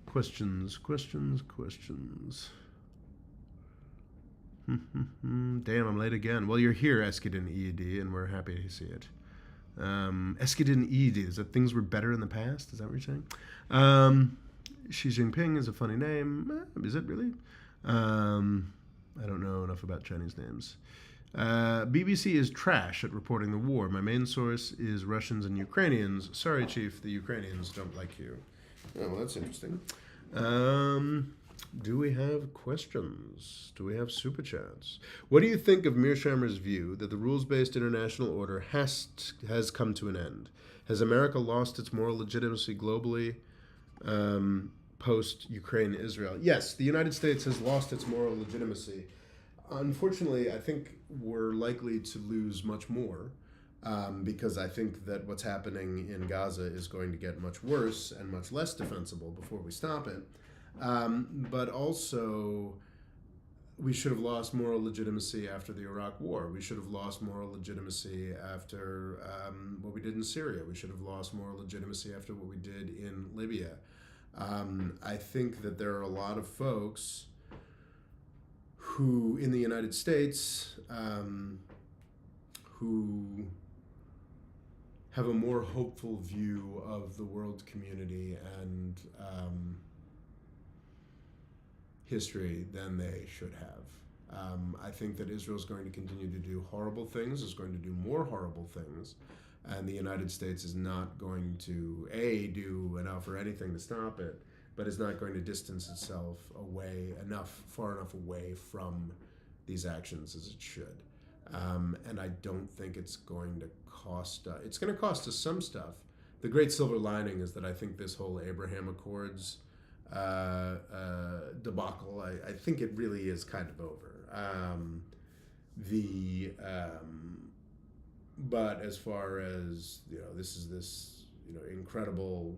Speaker 1: Questions. Damn, I'm late again. Well, you're here, Eskidin EED, and we're happy to see it. Eskidin EED, is that things were better in the past? Is that what you're saying? Xi Jinping is a funny name. Is it really? I don't know enough about Chinese names. BBC is trash at reporting the war. My main source is Russians and Ukrainians. Sorry, Chief, the Ukrainians don't like you. Oh, well, that's interesting. Do we have questions? Do we have super chats? What do you think of Mearsheimer's view that the rules-based international order has come to an end? Has America lost its moral legitimacy globally post-Ukraine-Israel? Yes, the United States has lost its moral legitimacy. Unfortunately, I think we're likely to lose much more because I think that what's happening in Gaza is going to get much worse and much less defensible before we stop it. But also, we should have lost moral legitimacy after the Iraq War. We should have lost moral legitimacy after what we did in Syria. We should have lost moral legitimacy after what we did in Libya. I think that there are a lot of folks who, in the United States, who have a more hopeful view of the world community and history than they should have. I think that Israel is going to continue to do horrible things, is going to do more horrible things, and the United States is not going to, do enough or anything to stop it, but is not going to distance itself far enough away from these actions as it should. And I don't think it's going to cost us. It's going to cost us some stuff. The great silver lining is that I think this whole Abraham Accords debacle, I think it really is kind of over. But as far as, this incredible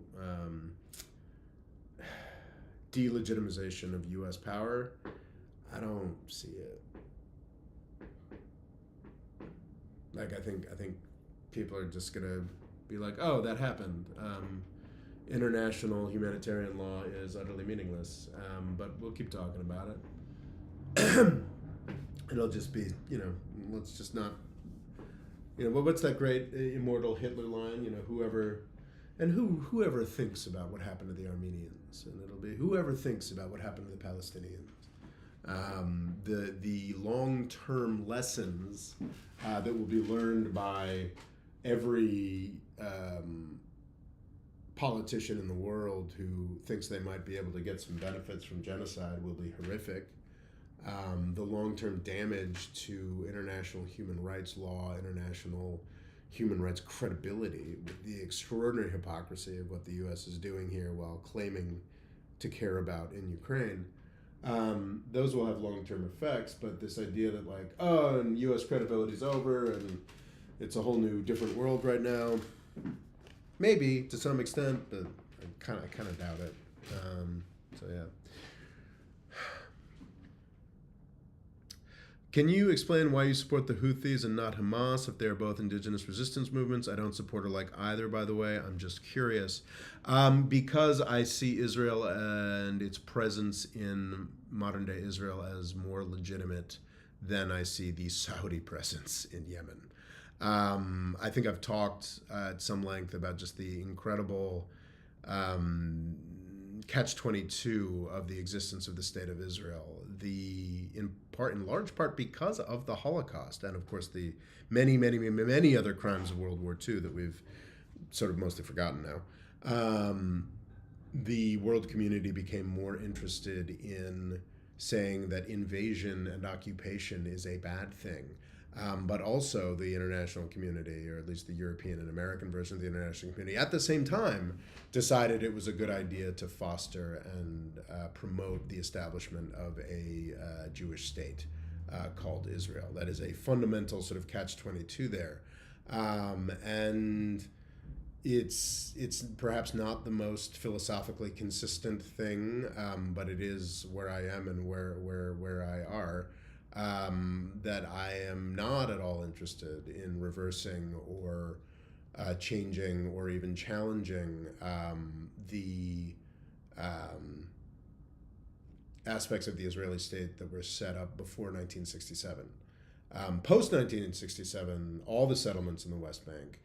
Speaker 1: delegitimization of U.S. power, I don't see it. Like, I think people are just gonna be like, oh, that happened. International humanitarian law is utterly meaningless, but we'll keep talking about it. It'll just be, let's just not, what's that great immortal Hitler line? Whoever thinks about what happened to the Armenians, and it'll be whoever thinks about what happened to the Palestinians. The long-term lessons that will be learned by every politician in the world who thinks they might be able to get some benefits from genocide will be horrific. The long-term damage to international human rights law, international human rights credibility, the extraordinary hypocrisy of what the U.S. is doing here while claiming to care about in Ukraine, those will have long-term effects. But this idea that and U.S. credibility is over and it's a whole new different world right now, maybe to some extent, but I kind of doubt it. So yeah. Can you explain why you support the Houthis and not Hamas if they are both indigenous resistance movements? I don't support or like either, by the way. I'm just curious. Because I see Israel and its presence in modern day Israel as more legitimate than I see the Saudi presence in Yemen. I think I've talked at some length about just the incredible catch-22 of the existence of the state of Israel, in large part because of the Holocaust, and of course the many other crimes of World War II that we've sort of mostly forgotten now. The world community became more interested in saying that invasion and occupation is a bad thing. But also the international community, or at least the European and American version of the international community, at the same time decided it was a good idea to foster and promote the establishment of a Jewish state called Israel. That is a fundamental sort of catch-22 there. And it's perhaps not the most philosophically consistent thing, but it is where I am and where I are. That I am not at all interested in reversing or changing or even challenging the aspects of the Israeli state that were set up before 1967. Post 1967, all the settlements in the West Bank,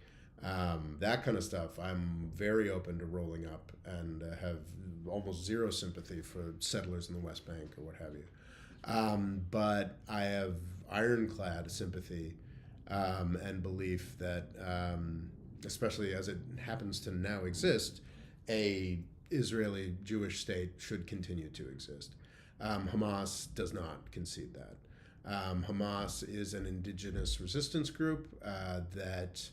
Speaker 1: that kind of stuff, I'm very open to rolling up and have almost zero sympathy for settlers in the West Bank or what have you. But I have ironclad sympathy and belief that, especially as it happens to now exist, a Israeli Jewish state should continue to exist. Hamas does not concede that. Hamas is an indigenous resistance group that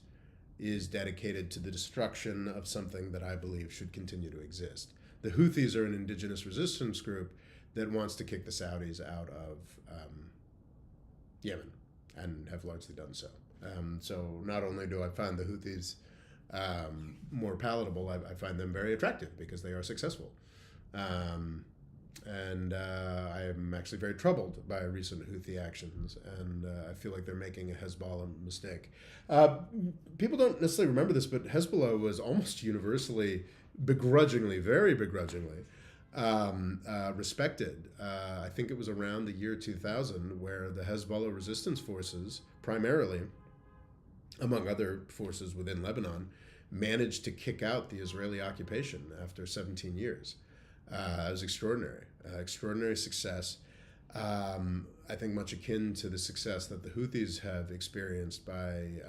Speaker 1: is dedicated to the destruction of something that I believe should continue to exist. The Houthis are an indigenous resistance group that wants to kick the Saudis out of Yemen, and have largely done so. So not only do I find the Houthis more palatable, I find them very attractive because they are successful. And I am actually very troubled by recent Houthi actions, and I feel like they're making a Hezbollah mistake. People don't necessarily remember this, but Hezbollah was almost universally, begrudgingly, very begrudgingly, respected. I think it was around the year 2000 where the Hezbollah resistance forces, primarily, among other forces within Lebanon, managed to kick out the Israeli occupation after 17 years. It was extraordinary, extraordinary success. I think much akin to the success that the Houthis have experienced by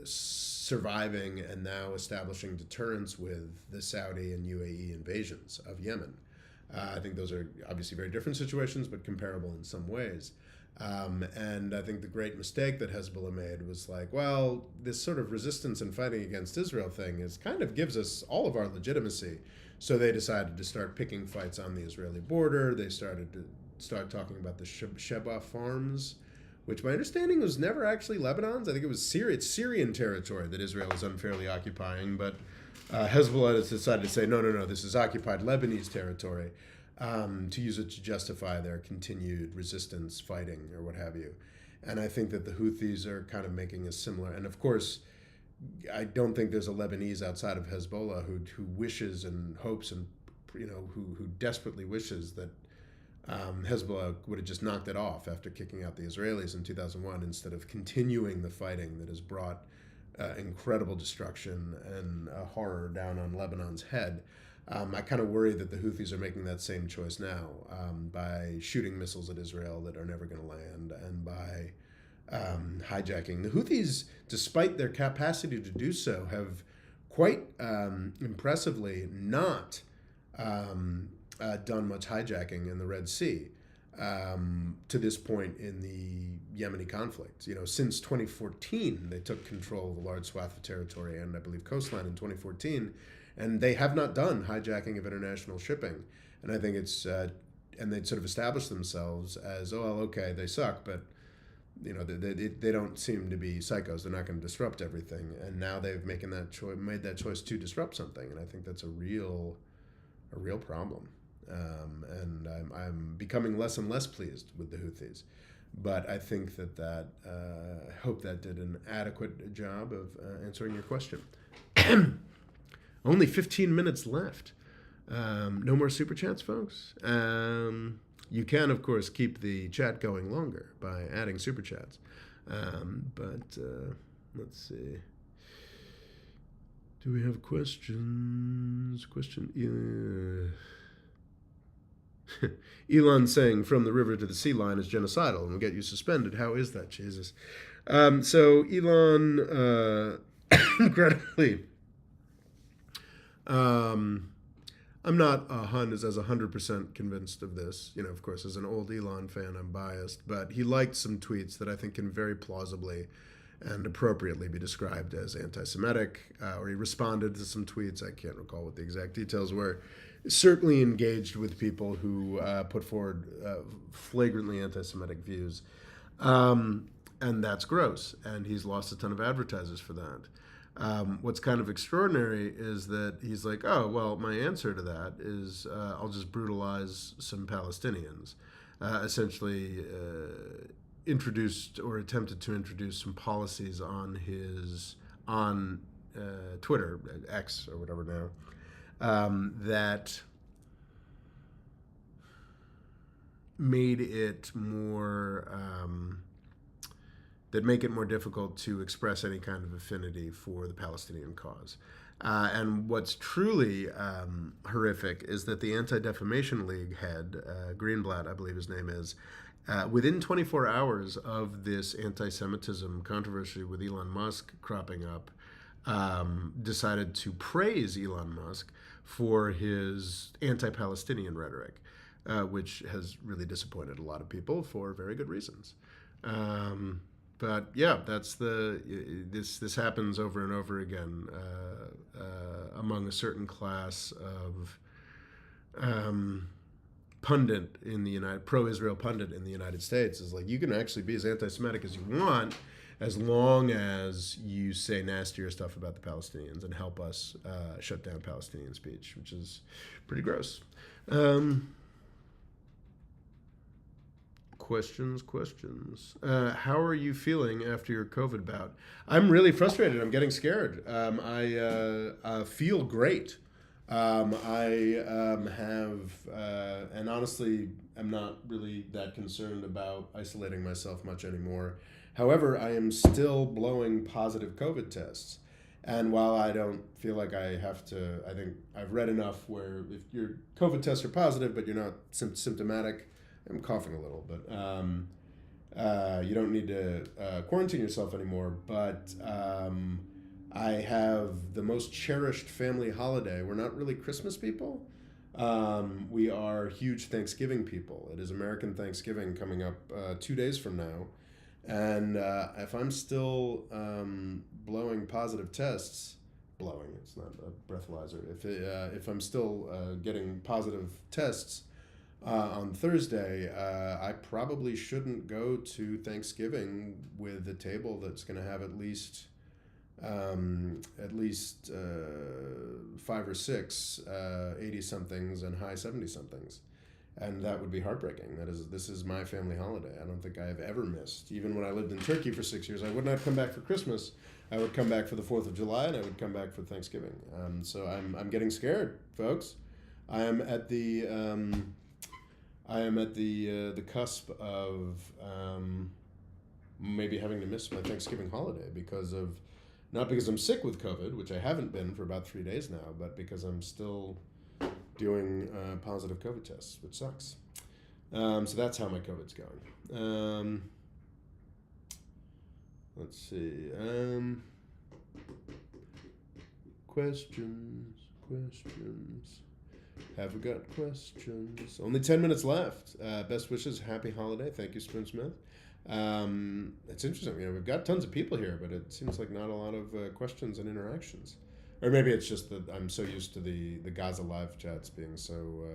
Speaker 1: surviving and now establishing deterrence with the Saudi and UAE invasions of Yemen. I think those are obviously very different situations, but comparable in some ways. And I think the great mistake that Hezbollah made was like, well, this sort of resistance and fighting against Israel thing is kind of gives us all of our legitimacy. So they decided to start picking fights on the Israeli border. They started to talking about the Sheba farms, which my understanding was never actually Lebanon's. I think it was Syrian territory that Israel was unfairly occupying, but Hezbollah has decided to say, no, this is occupied Lebanese territory, to use it to justify their continued resistance, fighting, or what have you. And I think that the Houthis are kind of making a similar, and of course, I don't think there's a Lebanese outside of Hezbollah who wishes and hopes and, who desperately wishes that Hezbollah would have just knocked it off after kicking out the Israelis in 2001 instead of continuing the fighting that has brought incredible destruction and horror down on Lebanon's head. I kind of worry that the Houthis are making that same choice now by shooting missiles at Israel that are never going to land, and by hijacking. The Houthis, despite their capacity to do so, have quite impressively not done much hijacking in the Red Sea to this point in the Yemeni conflict. Since 2014, they took control of a large swath of territory and I believe coastline in 2014, and they have not done hijacking of international shipping. And I think it's and they'd sort of established themselves as, oh, well, okay, they suck, but they don't seem to be psychos. They're not going to disrupt everything, and now they've made that choice to disrupt something, and I think that's a real problem. And I'm becoming less and less pleased with the Houthis, but I think that I hope that did an adequate job of answering your question. Only 15 minutes left. No more super chats, folks. You can, of course, keep the chat going longer by adding super chats. But let's see. Do we have questions? Elon saying from the river to the sea line is genocidal and will get you suspended. How is that, Jesus? So Elon, incredibly, I'm not as 100% convinced of this. Of course, as an old Elon fan, I'm biased, but he liked some tweets that I think can very plausibly and appropriately be described as anti-Semitic, or he responded to some tweets. I can't recall what the exact details were. Certainly engaged with people who put forward flagrantly anti-Semitic views. And that's gross, and he's lost a ton of advertisers for that. What's kind of extraordinary is that he's like, oh, well, my answer to that is I'll just brutalize some Palestinians. Essentially introduced or attempted to introduce some policies on Twitter, X or whatever now, that made it more... that make it more difficult to express any kind of affinity for the Palestinian cause. And what's truly horrific is that the Anti-Defamation League head, Greenblatt, I believe his name is, within 24 hours of this anti-Semitism controversy with Elon Musk cropping up, decided to praise Elon Musk for his anti-Palestinian rhetoric, which has really disappointed a lot of people for very good reasons. But yeah, this happens over and over again among a certain class of pundit in the pro-Israel pundit in the United States. Is like, you can actually be as anti-Semitic as you want, as long as you say nastier stuff about the Palestinians and help us shut down Palestinian speech, which is pretty gross. Questions. How are you feeling after your COVID bout? I'm really frustrated. I'm getting scared. I feel great. I have, and honestly, I'm not really that concerned about isolating myself much anymore. However, I am still blowing positive COVID tests. And while I don't feel like I have to, I think I've read enough where if your COVID tests are positive, but you're not symptomatic, I'm coughing a little, but you don't need to quarantine yourself anymore. But I have the most cherished family holiday. We're not really Christmas people. We are huge Thanksgiving people. It is American Thanksgiving coming up 2 days from now. And if I'm still blowing positive tests, it's not a breathalyzer. If I'm still getting positive tests, on Thursday, I probably shouldn't go to Thanksgiving with a table that's going to have at least 5 or 6 80-somethings and high 70-somethings. And that would be heartbreaking. This is my family holiday. I don't think I have ever missed. Even when I lived in Turkey for 6 years, I would not come back for Christmas. I would come back for the 4th of July, and I would come back for Thanksgiving. So I'm getting scared, folks. I am at the cusp of maybe having to miss my Thanksgiving holiday not because I'm sick with COVID, which I haven't been for about 3 days now, but because I'm still doing positive COVID tests, which sucks. So that's how my COVID's going. Let's see. Questions. Have we got questions? Only 10 minutes left. Best wishes, happy holiday. Thank you, Spoon Smith. It's interesting. We've got tons of people here, but it seems like not a lot of questions and interactions. Or maybe it's just that I'm so used to the Gaza live chats being so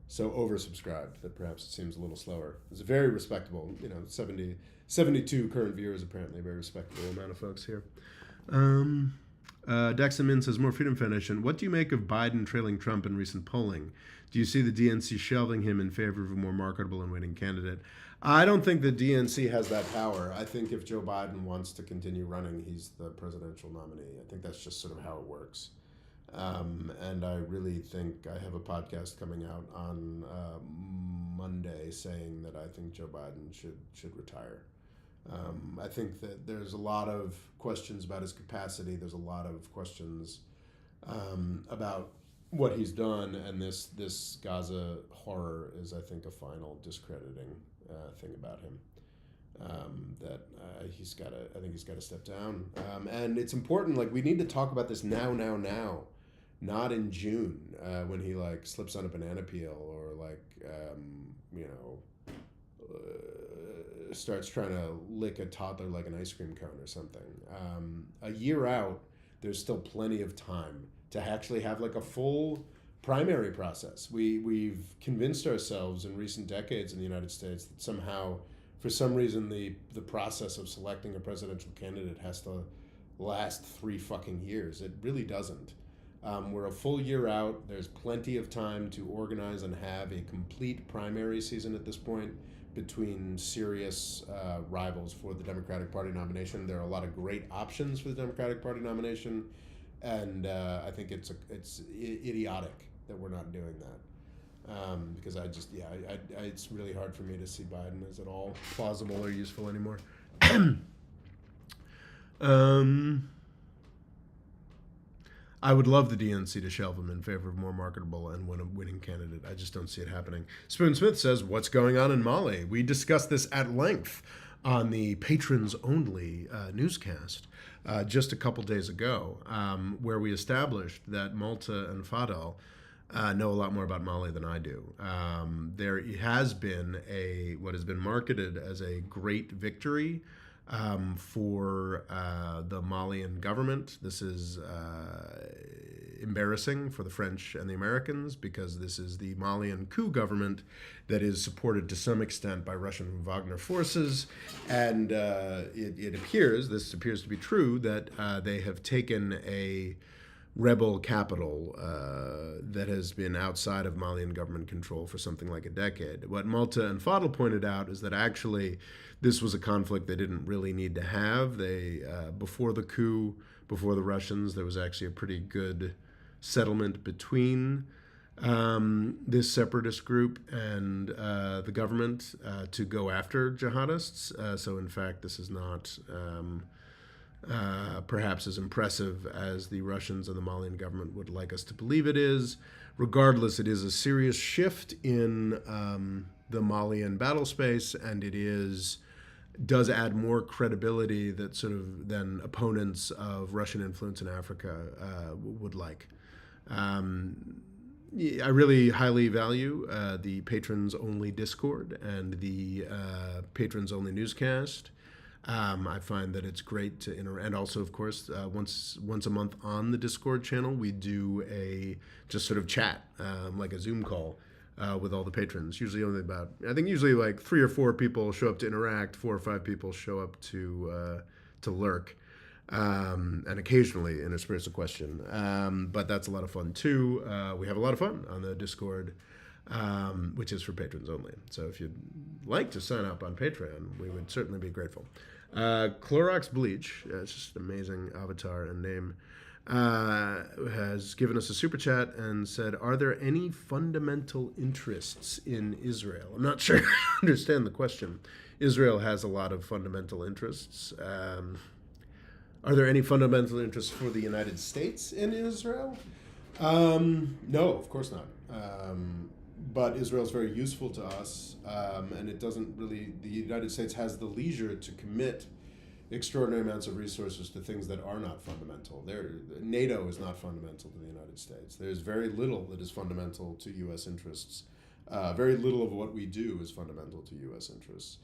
Speaker 1: so oversubscribed that perhaps it seems a little slower. It's a very respectable, 72 current viewers, apparently a very respectable amount of folks here. Daxon Min says, More Freedom Foundation, what do you make of Biden trailing Trump in recent polling? Do you see the DNC shelving him in favor of a more marketable and winning candidate? I don't think the DNC has that power. I think if Joe Biden wants to continue running, he's the presidential nominee. I think that's just sort of how it works. And I really think I have a podcast coming out on Monday saying that I think Joe Biden should retire. I think that there's a lot of questions about his capacity. There's a lot of questions about what he's done, and this Gaza horror is, I think, a final discrediting thing about him. That he's got to. I think he's got to step down. And it's important. Like, we need to talk about this now, not in June when he slips on a banana peel or starts trying to lick a toddler like an ice cream cone or something. A year out, there's still plenty of time to actually have a full primary process. We've convinced ourselves in recent decades in the United States that somehow, for some reason, the process of selecting a presidential candidate has to last 3 fucking years. It really doesn't. We're a full year out. There's plenty of time to organize and have a complete primary season at this point between serious rivals for the Democratic Party nomination. There are a lot of great options for the Democratic Party nomination, and I think it's idiotic that we're not doing that. Because it's really hard for me to see Biden as at all plausible or useful anymore. I would love the DNC to shelve him in favor of more marketable and winning candidate. I just don't see it happening. Spoon Smith says, what's going on in Mali? We discussed this at length on the patrons-only newscast just a couple days ago, where we established that Malta and Fadel know a lot more about Mali than I do. There has been what has been marketed as a great victory for the Malian government. This is embarrassing for the French and the Americans, because this is the Malian coup government that is supported to some extent by Russian Wagner forces, and this appears to be true, that they have taken a rebel capital that has been outside of Malian government control for something like a decade. What Malta and Fadel pointed out is that actually this was a conflict they didn't really need to have. They before the coup, before the Russians, there was actually a pretty good settlement between this separatist group and the government to go after jihadists. So in fact, this is not perhaps as impressive as the Russians and the Malian government would like us to believe it is. Regardless, it is a serious shift in the Malian battle space, and it does add more credibility than opponents of Russian influence in Africa would like. I really highly value the patrons-only Discord and the patrons-only newscast. I find that it's great to and also, of course, once a month on the Discord channel, we do a just sort of chat, like a Zoom call with all the patrons. Usually usually 3 or 4 people show up to interact, 4 or 5 people show up to lurk, and occasionally intersperse a question. But that's a lot of fun too. We have a lot of fun on the Discord, which is for patrons only. So if you'd like to sign up on Patreon, we would certainly be grateful. Clorox Bleach, it's just an amazing avatar and name, has given us a super chat and said, are there any fundamental interests in Israel? I'm not sure I understand the question. Israel has a lot of fundamental interests. Are there any fundamental interests for the United States in Israel? No, of course not. But Israel is very useful to us, and it doesn't really. The United States has the leisure to commit extraordinary amounts of resources to things that are not fundamental. NATO is not fundamental to the United States. There's very little that is fundamental to U.S. interests. Very little of what we do is fundamental to U.S. interests.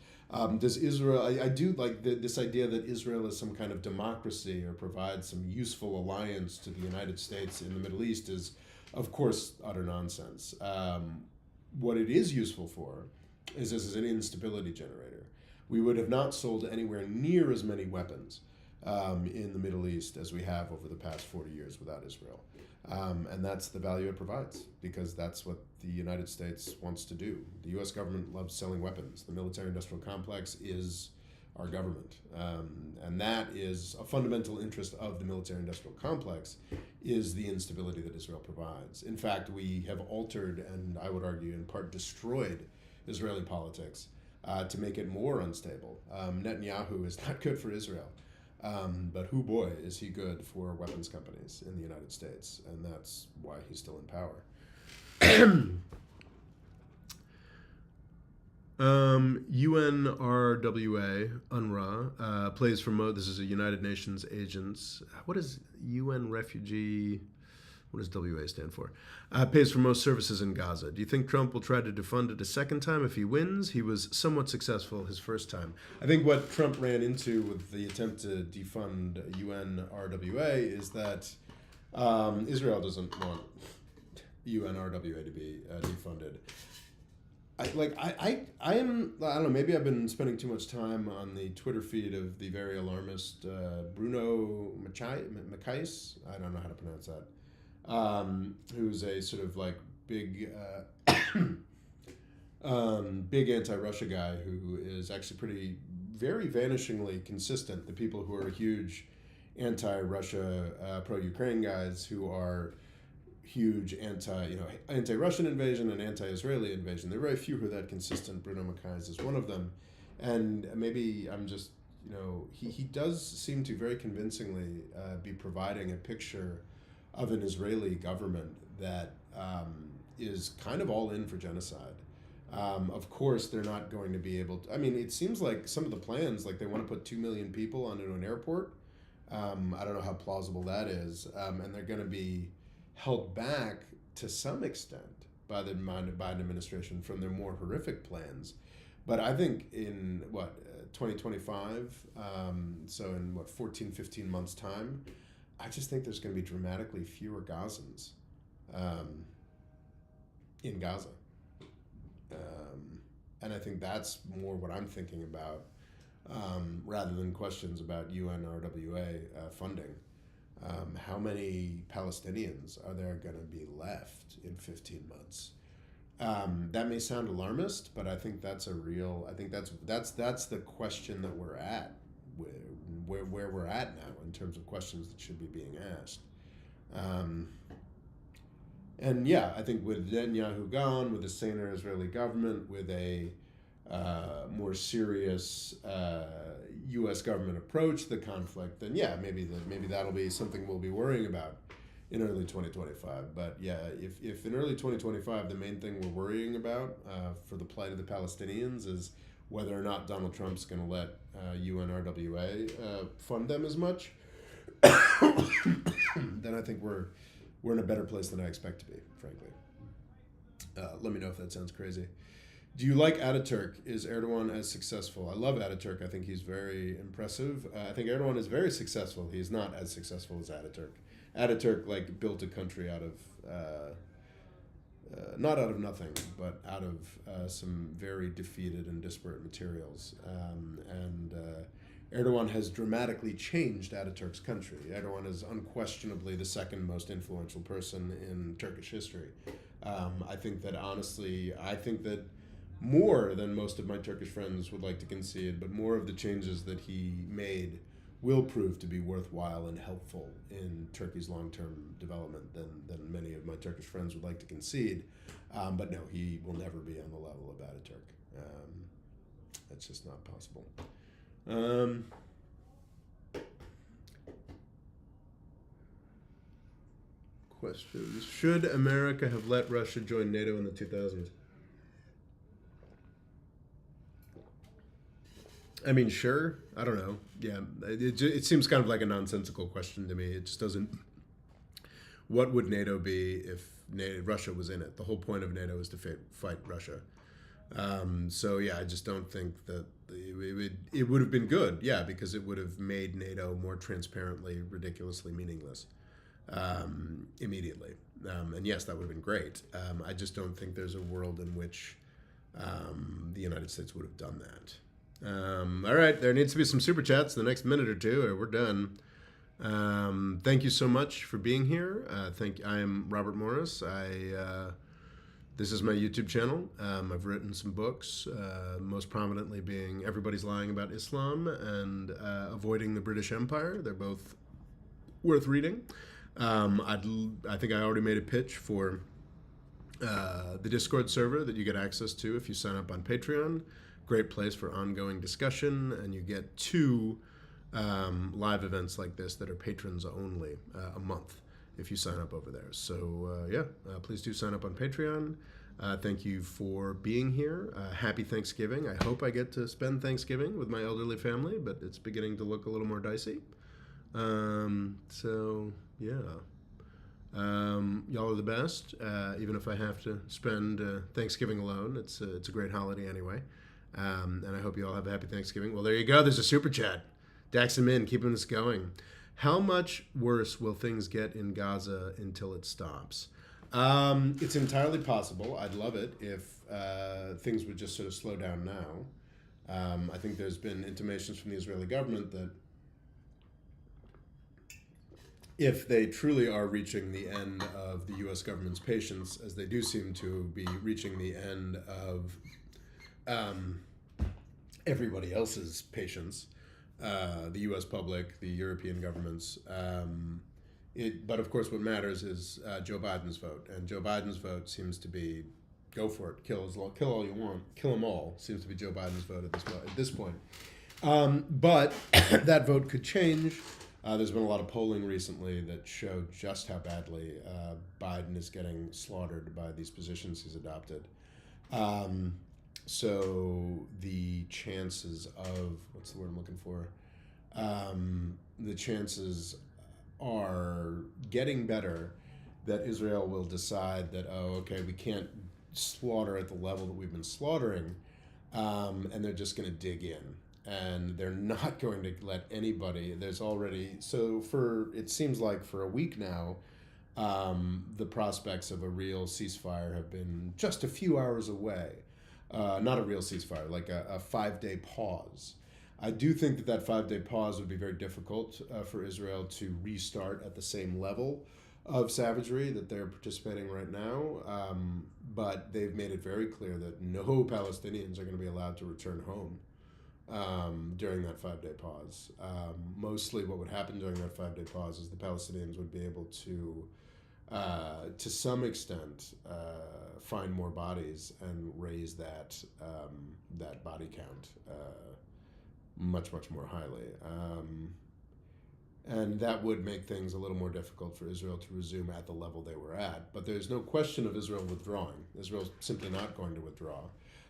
Speaker 1: Does Israel? I do like this idea that Israel is some kind of democracy or provides some useful alliance to the United States in the Middle East is, of course, utter nonsense. what it is useful for is as an instability generator. We would have not sold anywhere near as many weapons in the Middle East as we have over the past 40 years without Israel. And that's the value it provides, because that's what the United States wants to do. The U.S. government loves selling weapons. The military-industrial complex is our government. And that is a fundamental interest of the military-industrial complex, is the instability that Israel provides. In fact, we have altered, and I would argue in part destroyed, Israeli politics to make it more unstable. Netanyahu is not good for Israel. But who boy is he good for weapons companies in the United States, and that's why he's still in power. UNRWA, UNRWA, plays for this is a United Nations agents. What is UN refugee? What does WA stand for? Pays for most services in Gaza. Do you think Trump will try to defund it a second time if he wins? He was somewhat successful his first time. I think what Trump ran into with the attempt to defund UNRWA is that Israel doesn't want UNRWA to be defunded. I don't know, maybe I've been spending too much time on the Twitter feed of the very alarmist Bruno Macias. I don't know how to pronounce that. Who's a sort of like big big anti-Russia guy who is actually very vanishingly consistent. The people who are huge anti-Russia, pro-Ukraine guys who are huge anti-Russian invasion and anti-Israeli invasion. There are very few who are that consistent. Bruno Macias is one of them. And maybe I'm just, he does seem to very convincingly be providing a picture of an Israeli government that is kind of all in for genocide. Of course, they're not going to be able to. I mean, it seems like some of the plans, like they want to put 2 million people onto an airport. I don't know how plausible that is. And they're going to be held back to some extent by the Biden administration from their more horrific plans. But I think in 2025, so in 14, 15 months' time, I just think there's going to be dramatically fewer Gazans in Gaza. And I think that's more what I'm thinking about rather than questions about UNRWA funding. How many Palestinians are there going to be left in 15 months? That may sound alarmist, but I think that's a real. I think that's the question that we're at, where we're at now in terms of questions that should be being asked. And yeah, I think with Netanyahu gone, with a saner Israeli government, with a more serious U.S. government approach to the conflict, then yeah, maybe that'll be something we'll be worrying about in early 2025. But yeah, if in early 2025 the main thing we're worrying about for the plight of the Palestinians is whether or not Donald Trump's going to let UNRWA fund them as much, then I think we're in a better place than I expect to be, frankly. Let me know if that sounds crazy. Do you like Ataturk? Is Erdogan as successful? I love Ataturk. I think he's very impressive. I think Erdogan is very successful. He's not as successful as Ataturk. Ataturk built a country out of not out of nothing, but out of some very defeated and disparate materials. And Erdogan has dramatically changed Ataturk's country. Erdogan is unquestionably the second most influential person in Turkish history. I think that more than most of my Turkish friends would like to concede, but more of the changes that he made will prove to be worthwhile and helpful in Turkey's long-term development than many of my Turkish friends would like to concede. But no, he will never be on the level of Ataturk. That's just not possible. Questions. Should America have let Russia join NATO in the 2000s? I mean, sure. I don't know. Yeah, it seems kind of like a nonsensical question to me. It just doesn't. What would NATO be if Russia was in it? The whole point of NATO is to fight Russia. So yeah, I just don't think that it would have been good. Yeah, because it would have made NATO more transparently, ridiculously meaningless. immediately. And yes, that would have been great. I just don't think there's a world in which the United States would have done that. All right, there needs to be some super chats the next minute or two, or we're done. Thank you so much for being here. I am Robert Morris. This is my YouTube channel. I've written some books, most prominently being Everybody's Lying About Islam and Avoiding the British Empire. They're both worth reading. I think I already made a pitch for the Discord server that you get access to if you sign up on Patreon. Great place for ongoing discussion, and you get 2 live events like this that are patrons only a month if you sign up over there. So please do sign up on Patreon. Thank you for being here. Happy Thanksgiving. I hope I get to spend Thanksgiving with my elderly family, but it's beginning to look a little more dicey. Y'all are the best. Even if I have to spend Thanksgiving alone, it's a great holiday anyway. And I hope you all have a happy Thanksgiving. Well, there you go. There's a super chat. Daxon Min, keeping this going. How much worse will things get in Gaza until it stops? It's entirely possible. I'd love it if things would just sort of slow down now. I think there's been intimations from the Israeli government that if they truly are reaching the end of the U.S. government's patience, as they do seem to be reaching the end of everybody else's patience, the U.S. public, the European governments. But of course, what matters is Joe Biden's vote, and Joe Biden's vote seems to be go for it, kill all you want, kill them all. Seems to be Joe Biden's vote at this point. But that vote could change. There's been a lot of polling recently that showed just how badly Biden is getting slaughtered by these positions he's adopted. So the chances of, what's the word I'm looking for? The chances are getting better that Israel will decide that, we can't slaughter at the level that we've been slaughtering, and they're just going to dig in. And they're not going to let anybody, it seems like for a week now, the prospects of a real ceasefire have been just a few hours away. Not a real ceasefire, like a 5-day pause. I do think that 5-day pause would be very difficult for Israel to restart at the same level of savagery that they're participating right now. But they've made it very clear that no Palestinians are going to be allowed to return home during that 5-day pause. Mostly what would happen during that 5-day pause is the Palestinians would be able to some extent, find more bodies and raise that body count much, much more highly. And that would make things a little more difficult for Israel to resume at the level they were at. But there's no question of Israel withdrawing. Israel's simply not going to withdraw.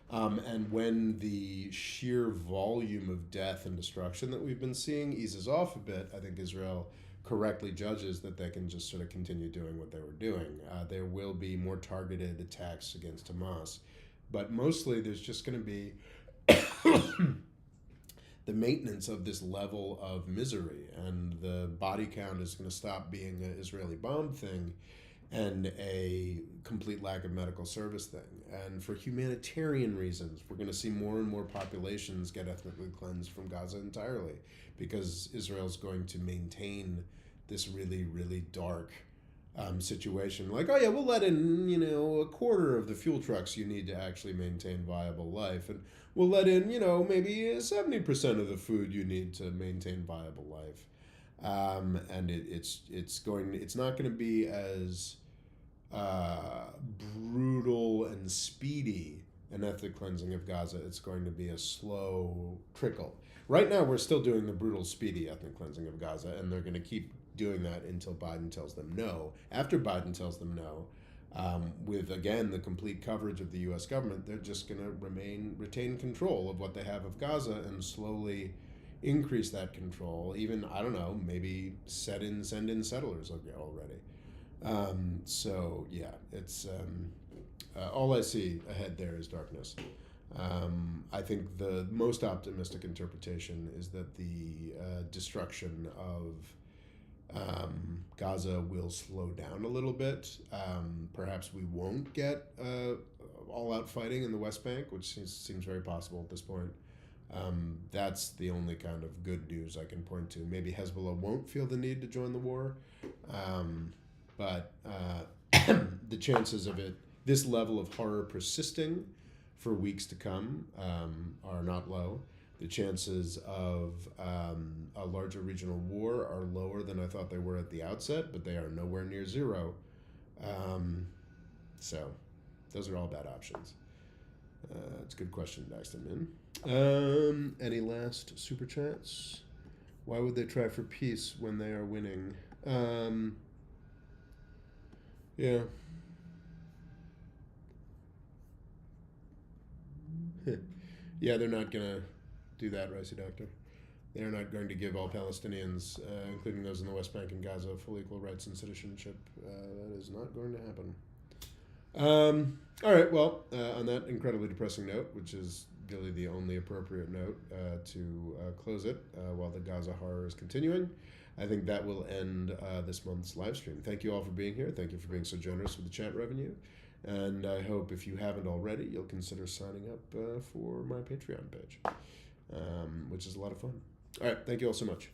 Speaker 1: And when the sheer volume of death and destruction that we've been seeing eases off a bit, I think Israel correctly judges that they can just sort of continue doing what they were doing. There will be more targeted attacks against Hamas. But mostly there's just going to be the maintenance of this level of misery, and the body count is going to stop being an Israeli bomb thing and a complete lack of medical service thing. And for humanitarian reasons, we're going to see more and more populations get ethnically cleansed from Gaza entirely, because Israel's going to maintain this really, really dark situation. Like, we'll let in, a quarter of the fuel trucks you need to actually maintain viable life. And we'll let in, maybe 70% of the food you need to maintain viable life. And it's not going to be as brutal and speedy an ethnic cleansing of Gaza. It's going to be a slow trickle. Right now, we're still doing the brutal, speedy ethnic cleansing of Gaza, and they're going to keep doing that until Biden tells them no. After Biden tells them no, with, again, the complete coverage of the U.S. government, they're just going to retain control of what they have of Gaza and slowly increase that control. Even, I don't know, maybe send in settlers already. It's all I see ahead there is darkness. I think the most optimistic interpretation is that the destruction of Gaza will slow down a little bit. Perhaps we won't get all-out fighting in the West Bank, which seems very possible at this point. That's the only kind of good news I can point to. Maybe Hezbollah won't feel the need to join the war, but the chances of this level of horror persisting for weeks to come are not low. The chances of a larger regional war are lower than I thought they were at the outset, but they are nowhere near zero. So those are all bad options. It's a good question, Daxton Min. Any last super chats? Why would they try for peace when they are winning? Yeah. Yeah, they're not going to do that, Ricey Doctor. They're not going to give all Palestinians, including those in the West Bank and Gaza, full equal rights and citizenship. That is not going to happen. All right, well, on that incredibly depressing note, which is really the only appropriate note to close it while the Gaza horror is continuing, I think that will end this month's live stream. Thank you all for being here. Thank you for being so generous with the chat revenue. And I hope if you haven't already, you'll consider signing up for my Patreon page, which is a lot of fun. All right, thank you all so much.